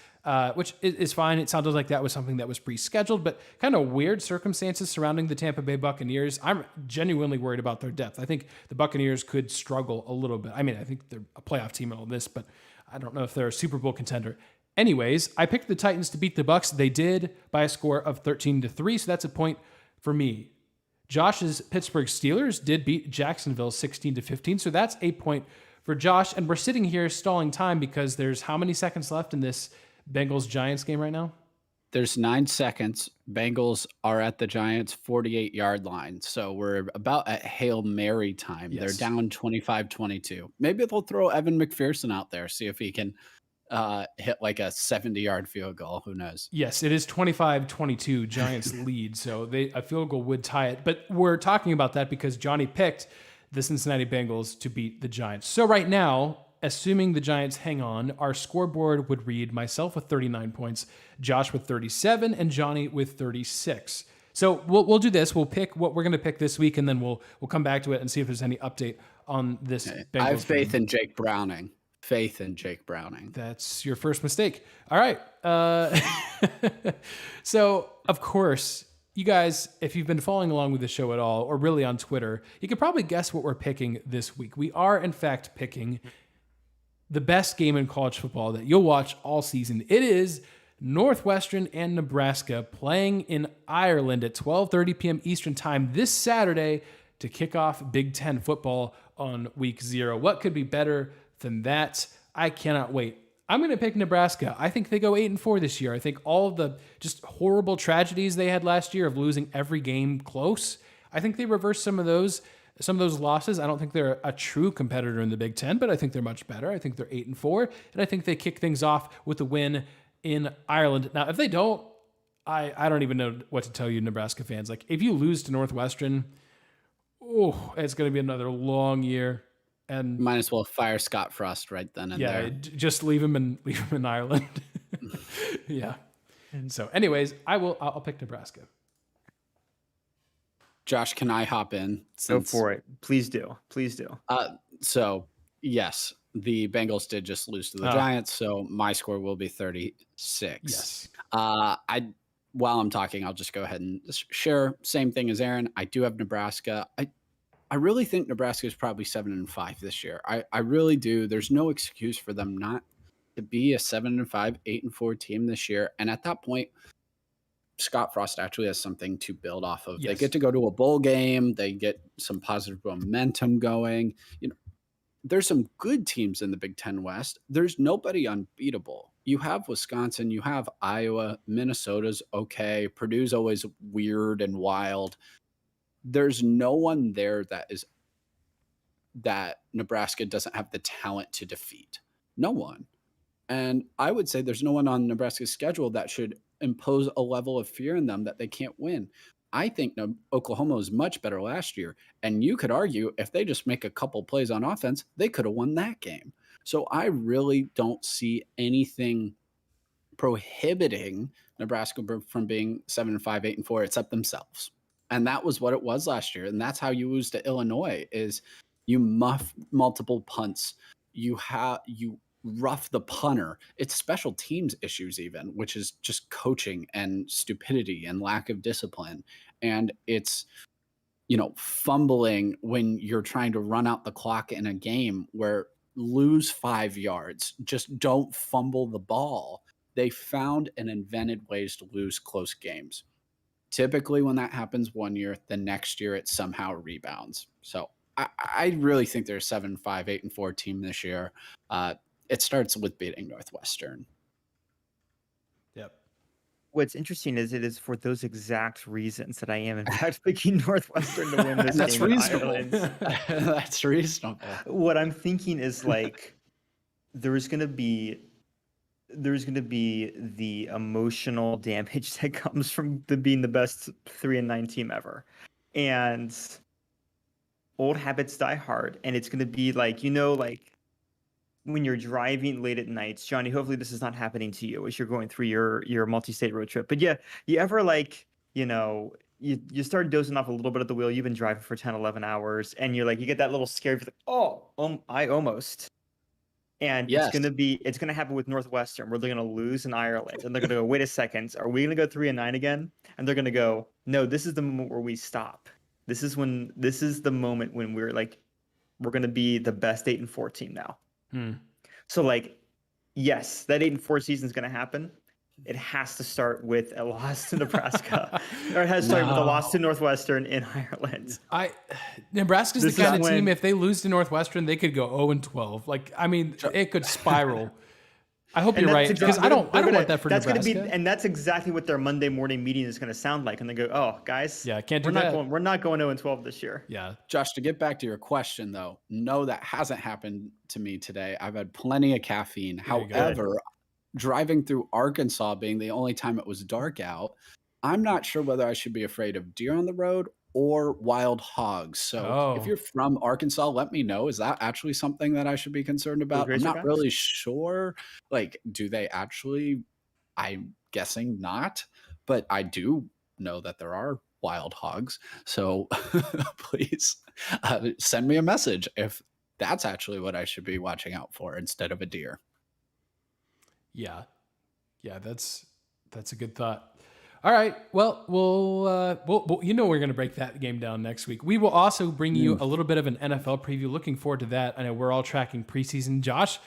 which is fine. It sounded like that was something that was pre-scheduled, but kind of weird circumstances surrounding the Tampa Bay Buccaneers. I'm genuinely worried about their depth. I think the Buccaneers could struggle a little bit. I mean, I think they're a playoff team and all this, but I don't know if they're a Super Bowl contender. Anyways, I picked the Titans to beat the Bucs. They did by a score of 13-3, so that's a point for me. Josh's Pittsburgh Steelers did beat Jacksonville 16-15, so that's a point for Josh. And we're sitting here stalling time because there's how many seconds left in this Bengals-Giants game right now? There's 9 seconds. Bengals are at the Giants' 48-yard line, so we're about at Hail Mary time. Yes. They're down 25-22. Maybe they'll throw Evan McPherson out there, see if he can hit like a 70-yard field goal. Who knows? Yes, it is 25-22 Giants lead, so a field goal would tie it. But we're talking about that because Jonny picked the Cincinnati Bengals to beat the Giants. So right now, assuming the Giants hang on, our scoreboard would read myself with 39 points, Josh with 37, and Jonny with 36. So we'll do this. We'll pick what we're going to pick this week, and then we'll come back to it and see if there's any update on this. Okay. I have faith in Jake Browning. Faith in Jake Browning. That's your first mistake. All right. So, of course, you guys, if you've been following along with the show at all, or really on Twitter, you could probably guess what we're picking this week. We are, in fact, picking the best game in college football that you'll watch all season. It is Northwestern and Nebraska playing in Ireland at 12:30 p.m. Eastern Time this Saturday to kick off Big Ten football on week 0. What could be better than that? I cannot wait. I'm going to pick Nebraska. I think they go 8-4 this year. I think all of the just horrible tragedies they had last year of losing every game close, I think they reverse some of those losses. I don't think they're a true competitor in the Big Ten, but I think they're much better. I think they're 8-4, and I think they kick things off with a win in Ireland. Now, if they don't, I don't even know what to tell you, Nebraska fans. Like, if you lose to Northwestern, it's going to be another long year. And might as well fire Scott Frost right then and there. Just leave him in Ireland. Yeah. And so, anyways, I'll pick Nebraska. Josh, can I hop in? Go for it. Please do. So yes, the Bengals did just lose to the Giants, so my score will be 36. Yes. While I'm talking, I'll just go ahead and share same thing as Aaron. I do have Nebraska. I really think Nebraska is probably 7-5 this year. I really do. There's no excuse for them not to be a 7-5, 8-4 team this year. And at that point, Scott Frost actually has something to build off of. Yes. They get to go to a bowl game. They get some positive momentum going. There's some good teams in the Big Ten West. There's nobody unbeatable. You have Wisconsin, you have Iowa, Minnesota's okay. Purdue's always weird and wild. There's no one there that Nebraska doesn't have the talent to defeat. No one. And I would say there's no one on Nebraska's schedule that should impose a level of fear in them that they can't win. I think Oklahoma was much better last year. And you could argue if they just make a couple plays on offense, they could have won that game. So I really don't see anything prohibiting Nebraska from being 7-5, 8-4, except themselves. And that was what it was last year. And that's how you lose to Illinois is you muff multiple punts. You rough the punter. It's special teams issues even, which is just coaching and stupidity and lack of discipline. And it's, fumbling when you're trying to run out the clock in a game where lose 5 yards. Just don't fumble the ball. They found and invented ways to lose close games. Typically, when that happens one year, the next year it somehow rebounds. So I really think they're a 7-5, 8-4 team this year. It starts with beating Northwestern. Yep. What's interesting is it is for those exact reasons that I am, in fact, picking Northwestern to win this That's game. Reasonable. That's reasonable. What I'm thinking is there's going to be the emotional damage that comes from being the best 3-9 team ever, and old habits die hard. And it's going to be when you're driving late at nights, Johnny, hopefully this is not happening to you as you're going through your multi-state road trip. But yeah, you ever you start dozing off a little bit at the wheel. You've been driving for 10, 11 hours and you get that little scare. I almost. And yes. It's gonna happen with Northwestern, where they're gonna lose in Ireland, and they're gonna go, wait a second, are we gonna go 3-9 again? And they're gonna go, no, this is the moment where we stop. This is the moment when we're gonna be the best 8-4 team now. So yes, that 8-4 season is gonna happen. It has to start with a loss to Nebraska, or it has to start with a loss to Northwestern in Ireland. Nebraska's the kind of team, if they lose to Northwestern, they could go 0-12. It could spiral. I hope you're right, because I don't want that for Nebraska. And that's exactly what their Monday morning meeting is going to sound like. And they go, oh, guys, can't do that. We're not going 0-12 this year. Yeah. Josh, to get back to your question, though, no, that hasn't happened to me today. I've had plenty of caffeine. However, driving through Arkansas being the only time it was dark out, I'm not sure whether I should be afraid of deer on the road or wild hogs. So if you're from Arkansas, let me know. Is that actually something that I should be concerned about? I'm not really sure. Do they actually? I'm guessing not, but I do know that there are wild hogs. So please send me a message if that's actually what I should be watching out for instead of a deer. Yeah, that's a good thought. All right, well, we'll we're going to break that game down next week. We will also bring you a little bit of an NFL preview. Looking forward to that. I know we're all tracking preseason. Josh,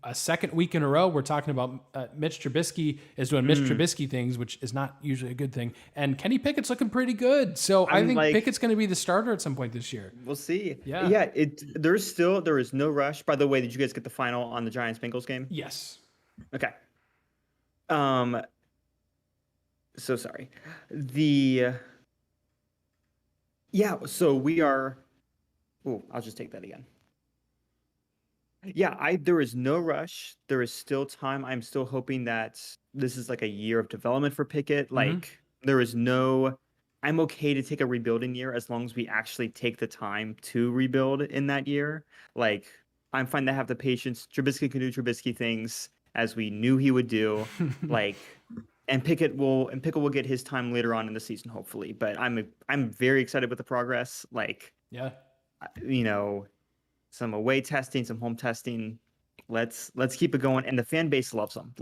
a second week in a row, we're talking about Mitch Trubisky is doing Mitch Trubisky things, which is not usually a good thing. And Kenny Pickett's looking pretty good. So I think Pickett's going to be the starter at some point this year. We'll see. Yeah. Yeah. There is no rush. By the way, did you guys get the final on the Giants Bengals game? Yes. Okay. So sorry. So we are. Oh, I'll just take that again. Yeah, there is no rush. There is still time. I'm still hoping that this is like a year of development for Pickett. Like there is no. I'm okay to take a rebuilding year as long as we actually take the time to rebuild in that year. Like I'm fine to have the patience. Trubisky can do Trubisky things as we knew he would do. And Pickett will get his time later on in the season, hopefully. But I'm very excited with the progress. Some away testing, some home testing. Let's keep it going. And the fan base loves him.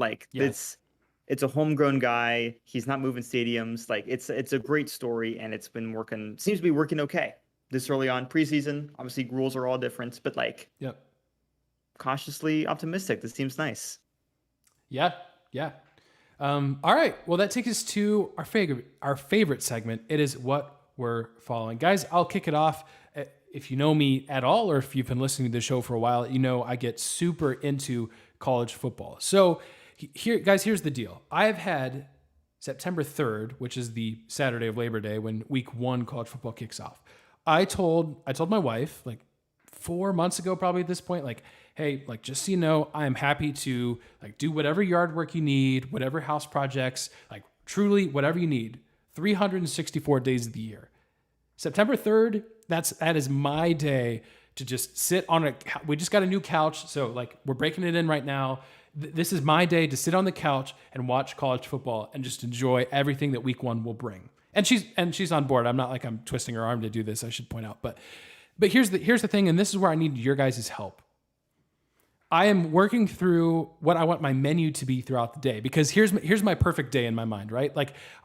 It's a homegrown guy. He's not moving stadiums. It's a great story, and it's been working. Seems to be working okay this early on preseason. Obviously, rules are all different, but cautiously optimistic. This seems nice. Yeah. All right. Well, that takes us to our favorite segment. It is what we're following, guys. I'll kick it off. If you know me at all, or if you've been listening to the show for a while, you know I get super into college football. So here's the deal. I've had September 3rd, which is the Saturday of Labor Day when week 1 college football kicks off. I told my wife 4 months ago, probably at this point, hey, just so you know, I am happy to do whatever yard work you need, whatever house projects, truly whatever you need, 364 days of the year. September 3rd, that is my day to just sit on we just got a new couch. So we're breaking it in right now. This is my day to sit on the couch and watch college football and just enjoy everything that week 1 will bring. And she's on board. I'm not I'm twisting her arm to do this, I should point out. But here's the thing, and this is where I need your guys' help. I am working through what I want my menu to be throughout the day, because here's my perfect day in my mind, right?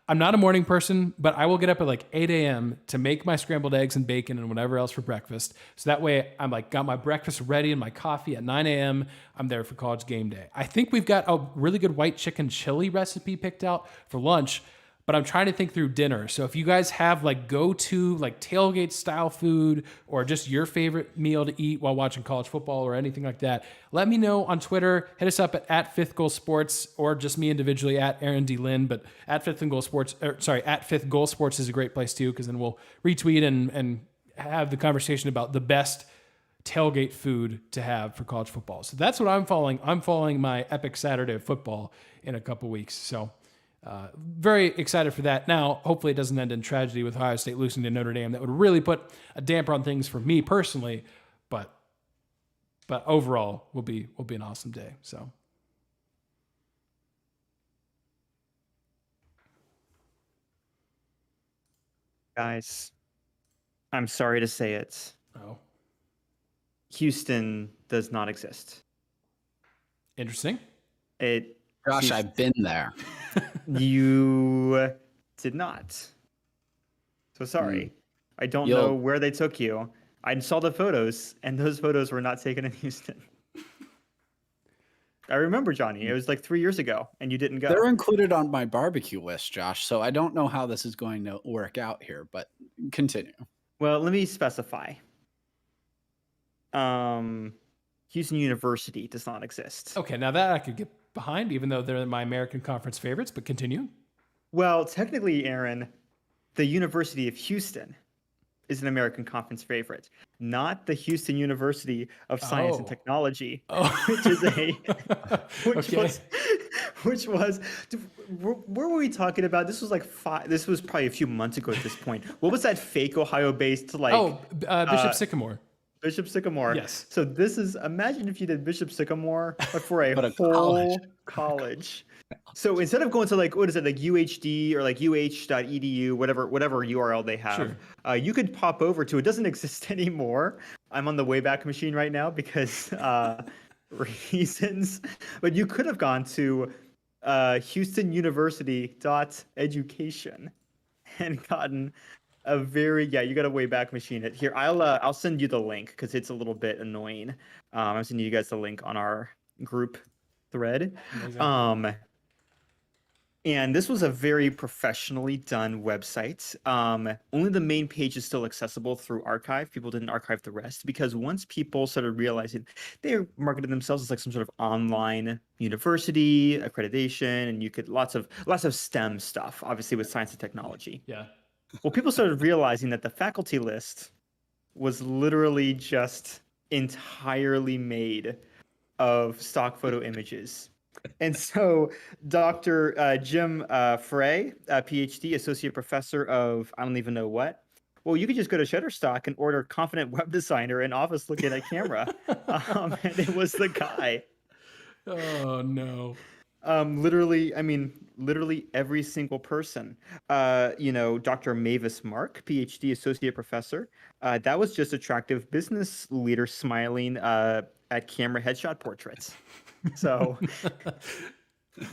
I'm not a morning person, but I will get up at 8 a.m. to make my scrambled eggs and bacon and whatever else for breakfast. So that way I'm got my breakfast ready and my coffee at 9 a.m. I'm there for college game day. I think we've got a really good white chicken chili recipe picked out for lunch, but I'm trying to think through dinner. So if you guys have go-to tailgate style food, or just your favorite meal to eat while watching college football or anything like that, let me know on Twitter. Hit us up at Fifth Goal Sports, or just me individually at Aaron D. Lynn. But at Fifth Goal Sports is a great place too, because then we'll retweet and have the conversation about the best tailgate food to have for college football. So that's what I'm following. I'm following my epic Saturday of football in a couple weeks. So very excited for that. Now, hopefully it doesn't end in tragedy with Ohio State losing to Notre Dame. That would really put a damper on things for me personally, but overall will be an awesome day. So guys, I'm sorry to say it. Oh. Houston does not exist. Interesting. Gosh, I've been there. You did not. So sorry. I don't know where they took you. I saw the photos, and those photos were not taken in Houston. I remember, Jonny. It was 3 years ago, and you didn't go. They're included on my barbecue list, Josh, so I don't know how this is going to work out here, but continue. Well, let me specify. Houston University does not exist. Okay, now that I could get behind, even though they're my American Conference favorites, but continue. Well, technically, Aaron, the University of Houston is an American Conference favorite, not the Houston University of Science and Technology, which is where were we talking about? This was this was probably a few months ago at this point. What was that fake Ohio-based Bishop Sycamore. Bishop Sycamore. Yes. So imagine if you did Bishop Sycamore, but for a whole college. So instead of going to what is it, UHD or uh.edu, whatever URL they have, you could pop over to, it doesn't exist anymore. I'm on the Wayback Machine right now because reasons, but you could have gone to HoustonUniversity.education and gotten a very you got a way back machine it here. I'll send you the link because it's a little bit annoying. I'm sending you guys the link on our group thread. Amazing. And this was a very professionally done website. Only the main page is still accessible through archive. People didn't archive the rest because once people started realizing they marketed themselves as like some sort of online university accreditation, and you could lots of STEM stuff, obviously with science and technology. Yeah. Well, people started realizing that the faculty list was literally just entirely made of stock photo images. And so Dr. Jim Frey, PhD, associate professor of I don't even know what. Well, you could just go to Shutterstock and order confident web designer and office looking at camera. And it was the guy. Oh, no. Literally every single person. Dr. Mavis Mark, PhD, associate professor. That was just attractive business leader smiling at camera headshot portraits. So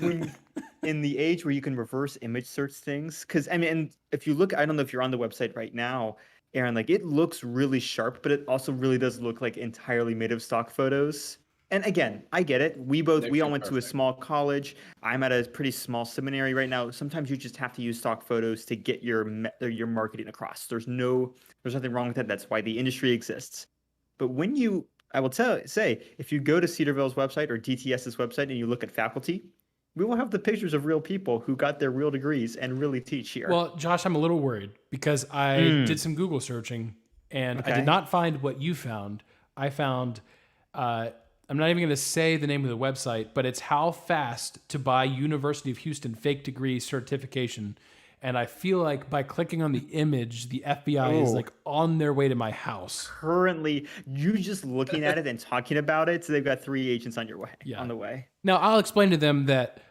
when in the age where you can reverse image search things, because and if you look, I don't know if you're on the website right now, Aaron, like it looks really sharp, but it also really does look like entirely made of stock photos. And again, I get it. We all went to a small college. I'm at a pretty small seminary right now. Sometimes you just have to use stock photos to get your marketing across. There's nothing wrong with that. That's why the industry exists. But I will say, if you go to Cedarville's website or DTS's website and you look at faculty, we will have the pictures of real people who got their real degrees and really teach here. Well, Josh, I'm a little worried because I did some Google searching and I did not find what you found. I found, I'm not even going to say the name of the website, but it's how fast to buy University of Houston fake degree certification. And I feel like by clicking on the image, the FBI is like on their way to my house. Currently, you just looking at it and talking about it, so they've got 3 agents on the way. Now, I'll explain to them that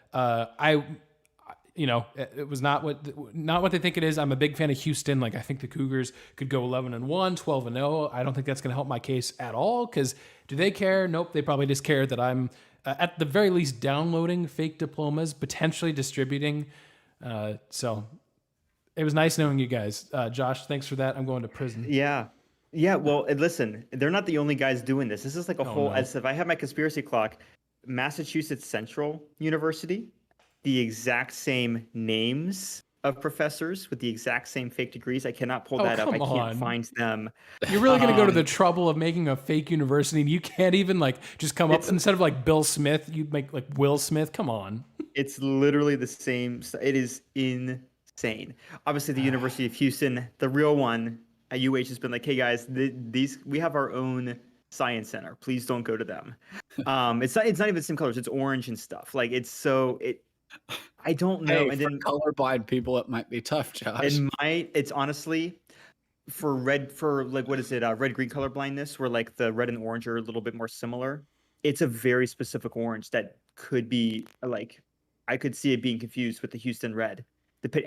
it was not what they think it is. I'm a big fan of Houston. Like I think the Cougars could go 11-1, 12-0. I don't think that's going to help my case at all. Because do they care? Nope. They probably just care that I'm at the very least downloading fake diplomas, potentially distributing. So it was nice knowing you guys. Josh, thanks for that. I'm going to prison. Yeah. Yeah. Well, and listen, they're not the only guys doing this. This is like a whole, as if I have my conspiracy clock, Massachusetts Central University, the exact same names of professors with the exact same fake degrees. I cannot pull that up. I can't find them. You're really going to go to the trouble of making a fake university and you can't even like just come up instead of like Bill Smith, you'd make like Will Smith. Come on. It's literally the same. It is insane. Obviously the University of Houston, the real one at UH has been like, hey guys, we have our own science center. Please don't go to them. It's not even the same colors. It's orange and stuff. Like I don't know. Hey, and for then colorblind people, it might be tough, Josh. It's honestly red green color blindness, where like the red and orange are a little bit more similar. It's a very specific orange that could be like, I could see it being confused with the Houston red.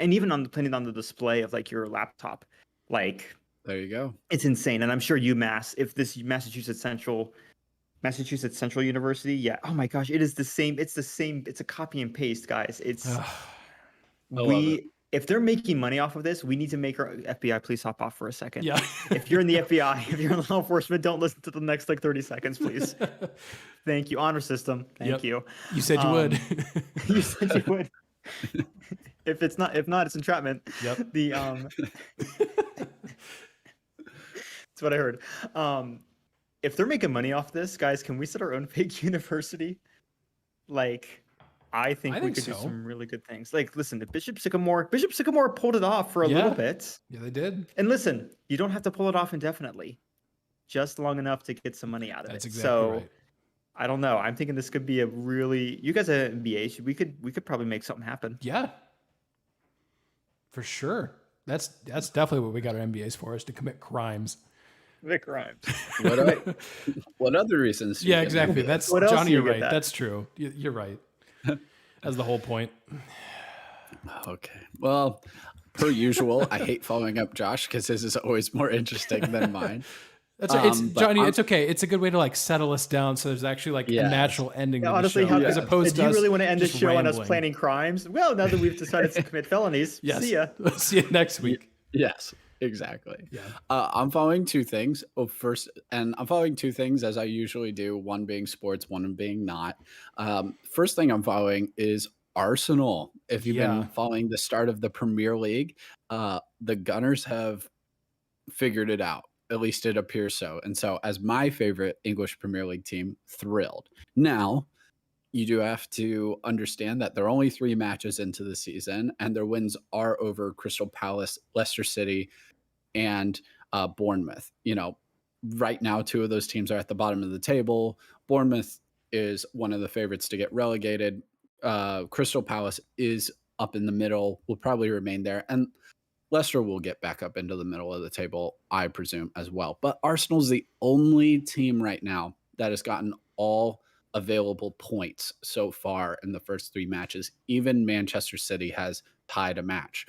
And even depending on the display of like your laptop, like there you go. It's insane. And I'm sure UMass, if this Massachusetts Central University, yeah. Oh my gosh, it is the same. It's the same. It's a copy and paste, guys. If they're making money off of this, we need to make our FBI. Please hop off for a second. Yeah. If you're in the FBI, if you're in law enforcement, don't listen to the next like 30 seconds, please. Thank you. Honor system. Thank you. You said you would. You said you would. If not, it's entrapment. Yep. That's what I heard. If they're making money off this, guys, can we start our own fake university? Like, I think we could do some really good things. Like, listen, Bishop Sycamore pulled it off for a little bit. Yeah, they did. And listen, you don't have to pull it off indefinitely, just long enough to get some money out of it. That's exactly right. I don't know. I'm thinking this could be you guys at NBA, we could probably make something happen. Yeah, for sure. That's definitely what we got our MBAs for, is to commit crimes. Crimes. What other reasons? Yeah, exactly. That's Johnny. You're right. That's true. You're right. That's the whole point. Okay. Well, per usual, I hate following up Josh because his is always more interesting than mine. That's right. Johnny. It's okay. It's a good way to like settle us down, so there's actually like a natural ending. Yeah, honestly, to the show, as opposed to do you really want to end the show on us planning crimes? Well, now that we've decided to commit felonies, yes. see ya. See you next week. Yes. Exactly. Yeah. I'm following two things. Oh, first, and I'm following two things as I usually do, one being sports, one being not. First thing I'm following is Arsenal. If you've Yeah. been following the start of the Premier League, the Gunners have figured it out. At least it appears so. And so, as my favorite English Premier League team, thrilled. Now, you do have to understand that they're only 3 matches into the season, and their wins are over Crystal Palace, Leicester City, and Bournemouth. Right now, 2 of those teams are at the bottom of the table. Bournemouth is one of the favorites to get relegated. Crystal Palace is up in the middle, will probably remain there. And Leicester will get back up into the middle of the table, I presume, as well. But Arsenal's the only team right now that has gotten all available points so far in the first 3 matches. Even Manchester City has tied a match.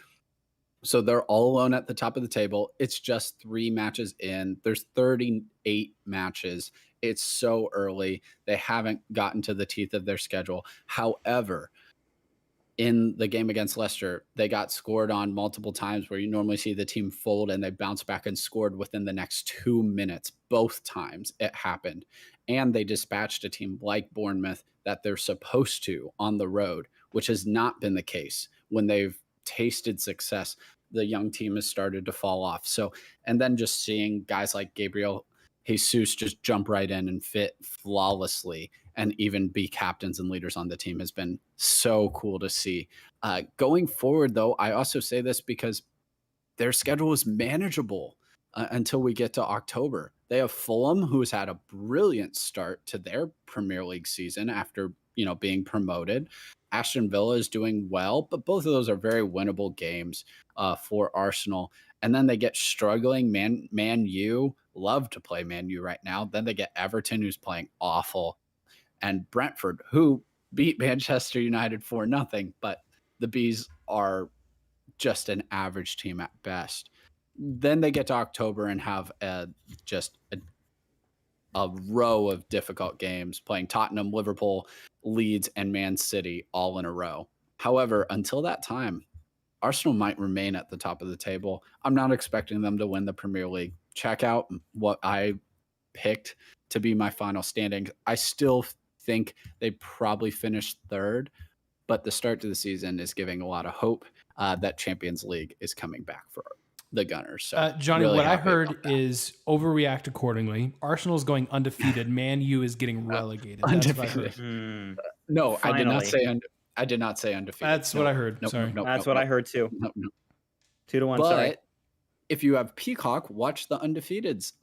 So they're all alone at the top of the table. It's just 3 matches in. There's 38 matches. It's so early. They haven't gotten to the teeth of their schedule. However, in the game against Leicester, they got scored on multiple times where you normally see the team fold and they bounce back and scored within the next 2 minutes. Both times it happened. And they dispatched a team like Bournemouth that they're supposed to on the road, which has not been the case when they've tasted success. The young team has started to fall off. So, and then just seeing guys like Gabriel Jesus just jump right in and fit flawlessly and even be captains and leaders on the team has been so cool to see. Going forward, though, I also say this because their schedule is manageable until we get to October. They have Fulham, who has had a brilliant start to their Premier League season after being promoted. Aston Villa is doing well, but both of those are very winnable games for Arsenal. And then they get struggling. Man U, love to play Man U right now. Then they get Everton, who's playing awful, and Brentford, who beat Manchester United for nothing, but the Bees are just an average team at best. Then they get to October and have just a row of difficult games, playing Tottenham, Liverpool, Leeds, and Man City all in a row. However, until that time, Arsenal might remain at the top of the table. I'm not expecting them to win the Premier League. Check out what I picked to be my final standing. I still think they probably finished third, but the start to the season is giving a lot of hope that Champions League is coming back for the Gunners. So, Johnny, really what I happy about heard that. is overreact accordingly. Arsenal's going undefeated. Man U is getting relegated. That's what I heard. Undefeated. No, I did not Finally. say I did not say undefeated. That's what I heard. Nope, Sorry. nope, That's nope, what I nope, heard too. nope, nope. 2-1. Sorry. But if you have Peacock, watch the Undefeateds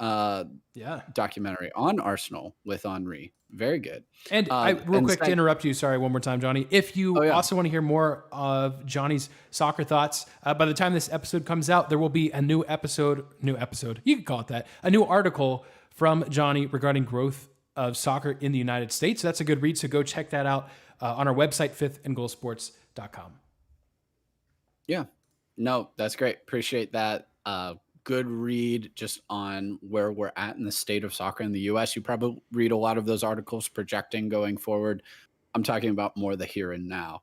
Yeah. documentary on Arsenal with Henri. Very good. And real quick to interrupt you, sorry, one more time, Johnny. If you also want to hear more of Johnny's soccer thoughts, by the time this episode comes out, there will be a new episode, you could call it that, a new article from Johnny regarding growth of soccer in the United States. So that's a good read, so go check that out on our website, fifthandgoalsports.com. Yeah. No, that's great. Appreciate that. Good read just on where we're at in the state of soccer in the US. You probably read a lot of those articles projecting going forward. I'm talking about more the here and now.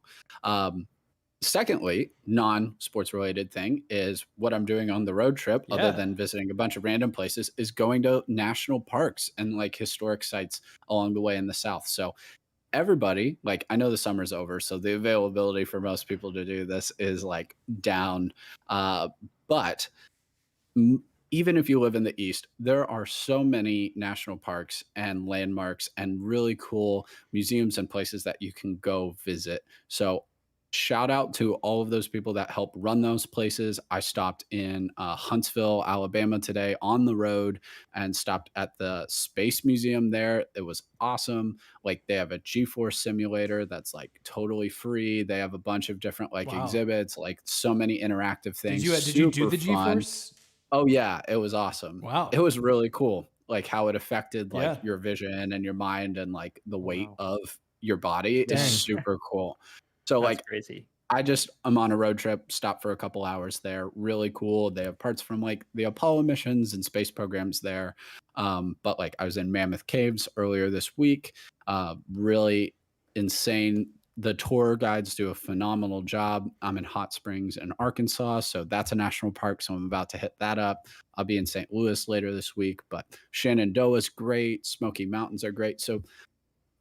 Secondly, non-sports related thing is what I'm doing on the road trip, other than visiting a bunch of random places, is going to national parks and like historic sites along the way in the South. So everybody, like, I know the summer's over, so the availability for most people to do this is like down. But even if you live in the East, there are so many national parks and landmarks and really cool museums and places that you can go visit. So shout out to all of those people that help run those places. I stopped in Huntsville, Alabama today on the road and stopped at the Space Museum there. It was awesome. Like, they have a G-Force simulator that's like totally free. They have a bunch of different exhibits, like so many interactive things. Did you do the fun. G-Force? Oh yeah, it was awesome. Wow. It was really cool, like how it affected like Yeah. your vision and your mind and like the weight Wow. of your body Dang. is super cool. So That's like crazy. I'm on a road trip, stopped for a couple hours there. Really cool. They have parts from like the Apollo missions and space programs there. But like I was in Mammoth Caves earlier this week. Really insane the tour guides do a phenomenal job. I'm in Hot Springs in Arkansas, so that's a national park. So I'm about to hit that up. I'll be in St. Louis later this week, but Shenandoah is great. Smoky Mountains are great. So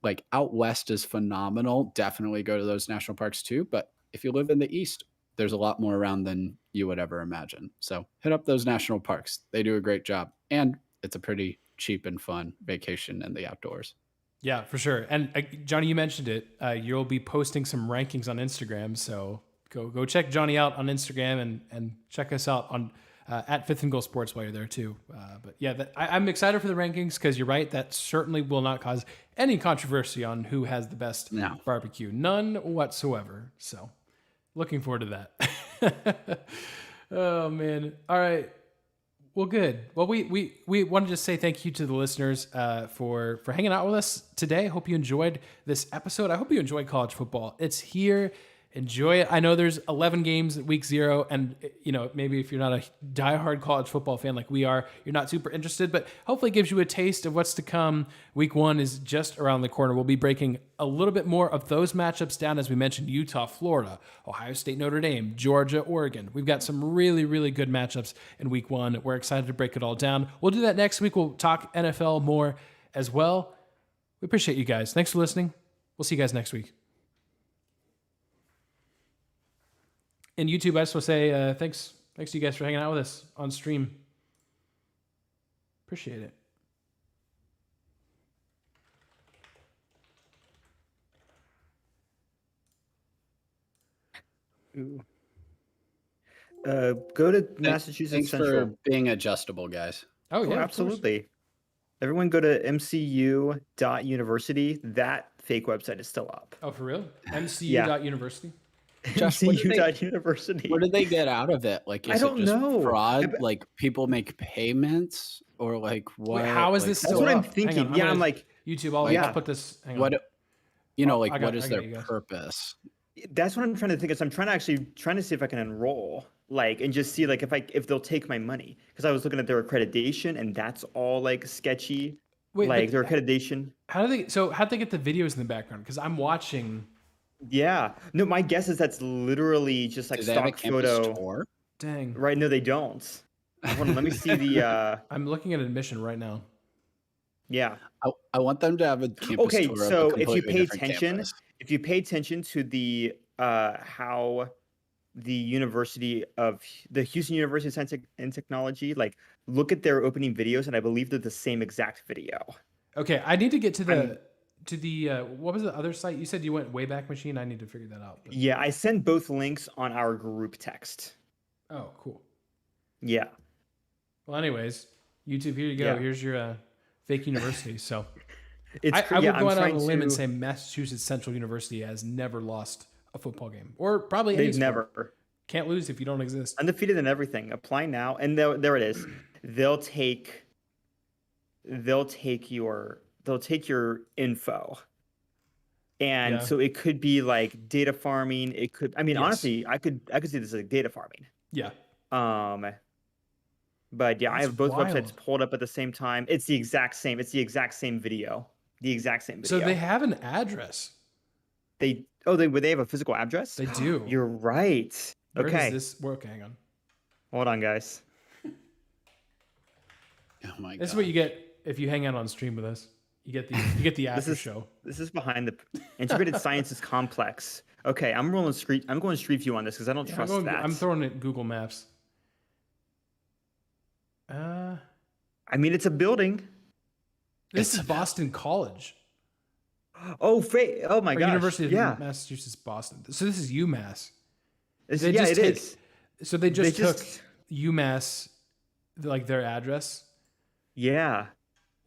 like out west is phenomenal. Definitely go to those national parks too. But if you live in the east, there's a lot more around than you would ever imagine. So hit up those national parks. They do a great job. And it's a pretty cheap and fun vacation in the outdoors. Yeah, for sure. And Jonny, you mentioned it. You'll be posting some rankings on Instagram, so go check Jonny out on Instagram and check us out on at Fifth and Goal Sports while you're there too. But yeah, I'm excited for the rankings because you're right. That certainly will not cause any controversy on who has the best barbecue. None whatsoever. So looking forward to that. Oh man. All right. Well, good. Well, we wanted to say thank you to the listeners for hanging out with us today. I hope you enjoyed this episode. I hope you enjoyed college football. It's here. Enjoy it. I know there's 11 games at week 0, and maybe if you're not a diehard college football fan like we are, you're not super interested, but hopefully it gives you a taste of what's to come. Week 1 is just around the corner. We'll be breaking a little bit more of those matchups down, as we mentioned: Utah, Florida, Ohio State, Notre Dame, Georgia, Oregon. We've got some really, really good matchups in week 1. We're excited to break it all down. We'll do that next week. We'll talk NFL more as well. We appreciate you guys. Thanks for listening. We'll see you guys next week. And YouTube, I just want to say thanks to you guys for hanging out with us on stream. Appreciate it. Ooh. Go to Massachusetts Thanks Central. for being adjustable, guys. Oh yeah, absolutely. Everyone go to mcu.university. That fake website is still up. Oh, for real? mcu.university? mcu.university. What did they get out of it? Like, is I don't it just know. fraud? Like, people make payments, or like what? Wait, how is this That's still what I'm up? thinking. On, I'm like, YouTube. I'll put this. Hang on. What? What I is got their you guys. purpose? That's what I'm trying to think. Is I'm trying to see if I can enroll, and just see if they'll take my money, because I was looking at their accreditation, and that's all sketchy. Wait, their accreditation. How'd they get the videos in the background? Because I'm watching. Yeah. No, my guess is that's literally just Do they stock have a campus photo. tour? Dang. Right? No, they don't. Hold on, let me see the. I'm looking at admission right now. Yeah. I want them to have a campus tour. So if you pay attention, to the how the Houston University of Science and Technology, look at their opening videos, and I believe they're the same exact video. Okay, I need to get to the what was the other site? You said you went Wayback Machine. I need to figure that out. Yeah, I sent both links on our group text. Oh, cool. Yeah. Well, anyways, YouTube, here you go. Yeah. Here's your fake university. So I will go out on a limb and say Massachusetts Central University has never lost a football game, or probably they've never. Can't lose if you don't exist. Undefeated in everything. Apply now, and there it is. They'll take your info, and so it could be like data farming. It could. I mean, honestly, I could see this as data farming. Yeah. But yeah, I have both websites pulled up at the same time. It's the exact same. It's the exact same video. So they have an address. They have a physical address? They do. You're right. Where does this work? Hang on. Hold on, guys. Oh my God. This is what you get if you hang out on stream with us. You get the after show. This is behind the integrated sciences complex. Okay, I'm going Street View on this because I don't trust that. I'm throwing it Google Maps. I mean, it's a building. This is Boston College. Oh, oh my gosh. University of Massachusetts, Boston. So this is UMass. It is. So they just took UMass, like their address. Yeah.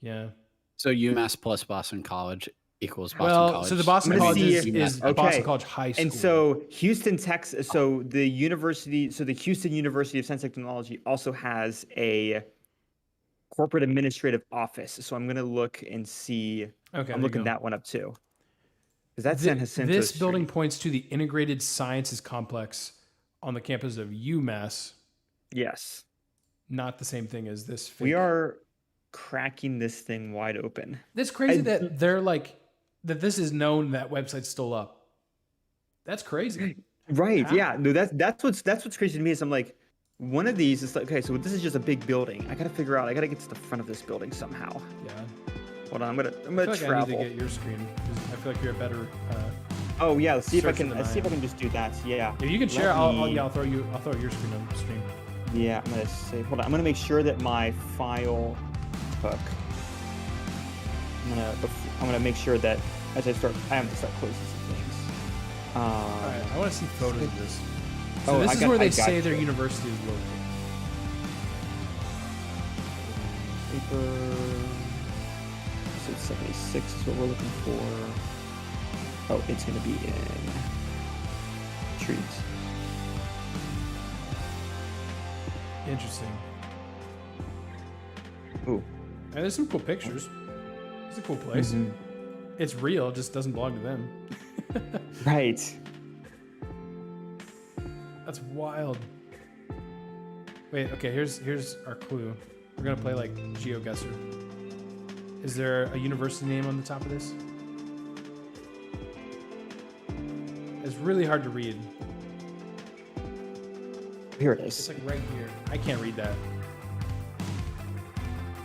Yeah. So UMass plus Boston College equals Boston College. So the Boston College is Boston College High School. And so Houston, Texas. So the Houston University of Science and Technology also has a corporate administrative office. So I'm going to look and see. Okay, I'm looking that one up too. Because that's San Jacinto This Street. building points to the Integrated Sciences Complex on the campus of UMass. Yes. Not the same thing as this. We are cracking this thing wide open. It's crazy that they're like that. This is known that website's still up. That's crazy. Right? How? Yeah. No, that's what's crazy to me is I'm like, one of these is like, okay, so this is just a big building. I gotta figure out. I gotta get to the front of this building somehow. Yeah. Hold on. I'm I gonna feel like I need travel. to get your screen. 'Cause I feel like you're a better. Oh yeah. Let's see if I Searcher can. than Let's I see if I am. can just do that. Yeah. If you can share, Let I'll me- I'll throw your screen on the stream. Yeah. I'm gonna say. Hold on. I'm gonna make sure that my file hook. I'm gonna make sure that as I have to start closing some things. All right, I want to see photos of this. So Oh, this I is got- where I they got say their you. university is located. Paper. So 76 is what we're looking for. Oh, it's gonna be in trees. Interesting. Ooh. And there's some cool pictures. It's a cool place. Mhm. It's real, it just doesn't belong to them. Right. That's wild. Wait, okay, here's our clue. We're gonna play like GeoGuessr. Is there a university name on the top of this? It's really hard to read. Here it It's is. like right here. I can't read that.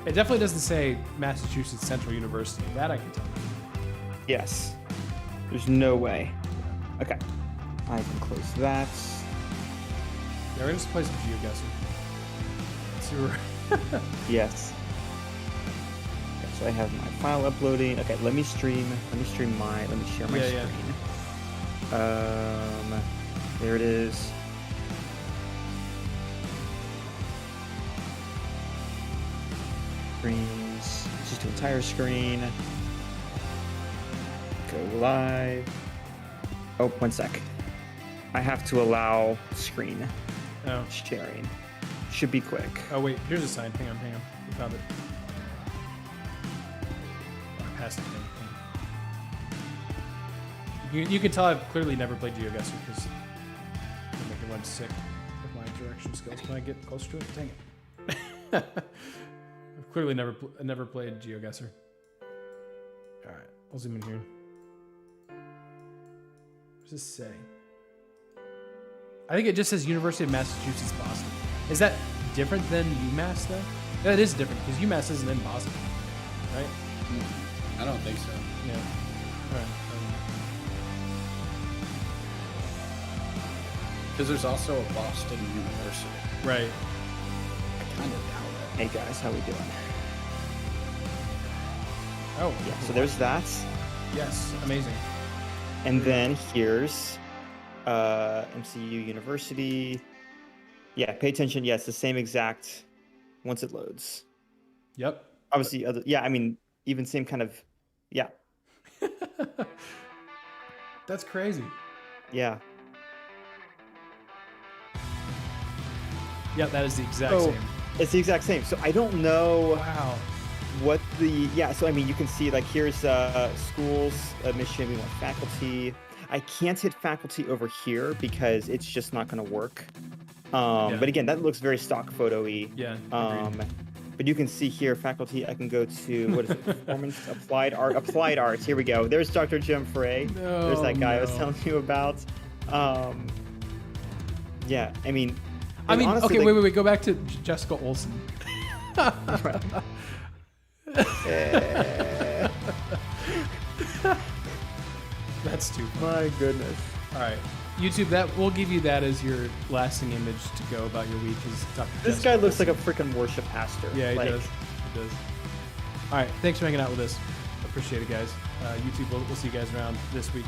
It definitely doesn't say Massachusetts Central University. That I can tell. Yes. There's no way. Okay. I can close that. Yeah, we're gonna just play some GeoGuessr. See where Yes. Okay, so I have my file uploading. Okay, let me share my Yeah, yeah. screen. There it is. Screens. Just do entire screen. Go live. Oh, one sec. I have to allow screen Oh. sharing. Should be quick. Oh wait, here's a sign. Hang on. We found it. Oh, I passed it. Hang on. You can tell I've clearly never played GeoGuessr because I make it run sick with my direction skills when I get closer to it. Dang it. I've clearly never played GeoGuessr. All right, I'll zoom in here. What does this say? I think it just says University of Massachusetts, Boston. Is that different than UMass though? Yeah, it is different because UMass isn't in Boston, right? I don't think so. Yeah. All right. Because there's also a Boston University. Right. I kind of doubt Hey guys, how we doing? Oh, Yeah, so there's that. yes, amazing. And then here's MCU University. Yeah, pay attention. Yeah, it's the same exact once it loads. Yep. Obviously, I mean, even same kind of, yeah, That's crazy. yeah. Yeah, that is the exact So same. it's the exact same. So I don't know Wow. what so I mean, you can see like here's schools, admission, we want faculty. I can't hit faculty over here because it's just not going to work. But again, that looks very stock photo-y. Yeah. But you can see here, faculty, I can go to, what is it, performance, applied arts. Here we go. There's Dr. Jim Frey. There's that guy I was telling you about. Yeah, I mean, honestly, okay, like, wait. Go back to Jessica Olsen. That's too funny. My goodness. All right, YouTube. We'll give you that as your lasting image to go about your week. Is Dr. This Jessica guy looks Olsen. like a freaking worship pastor. Yeah, he like, does. He does. All right, thanks for hanging out with us. Appreciate it, guys. YouTube. We'll see you guys around this week.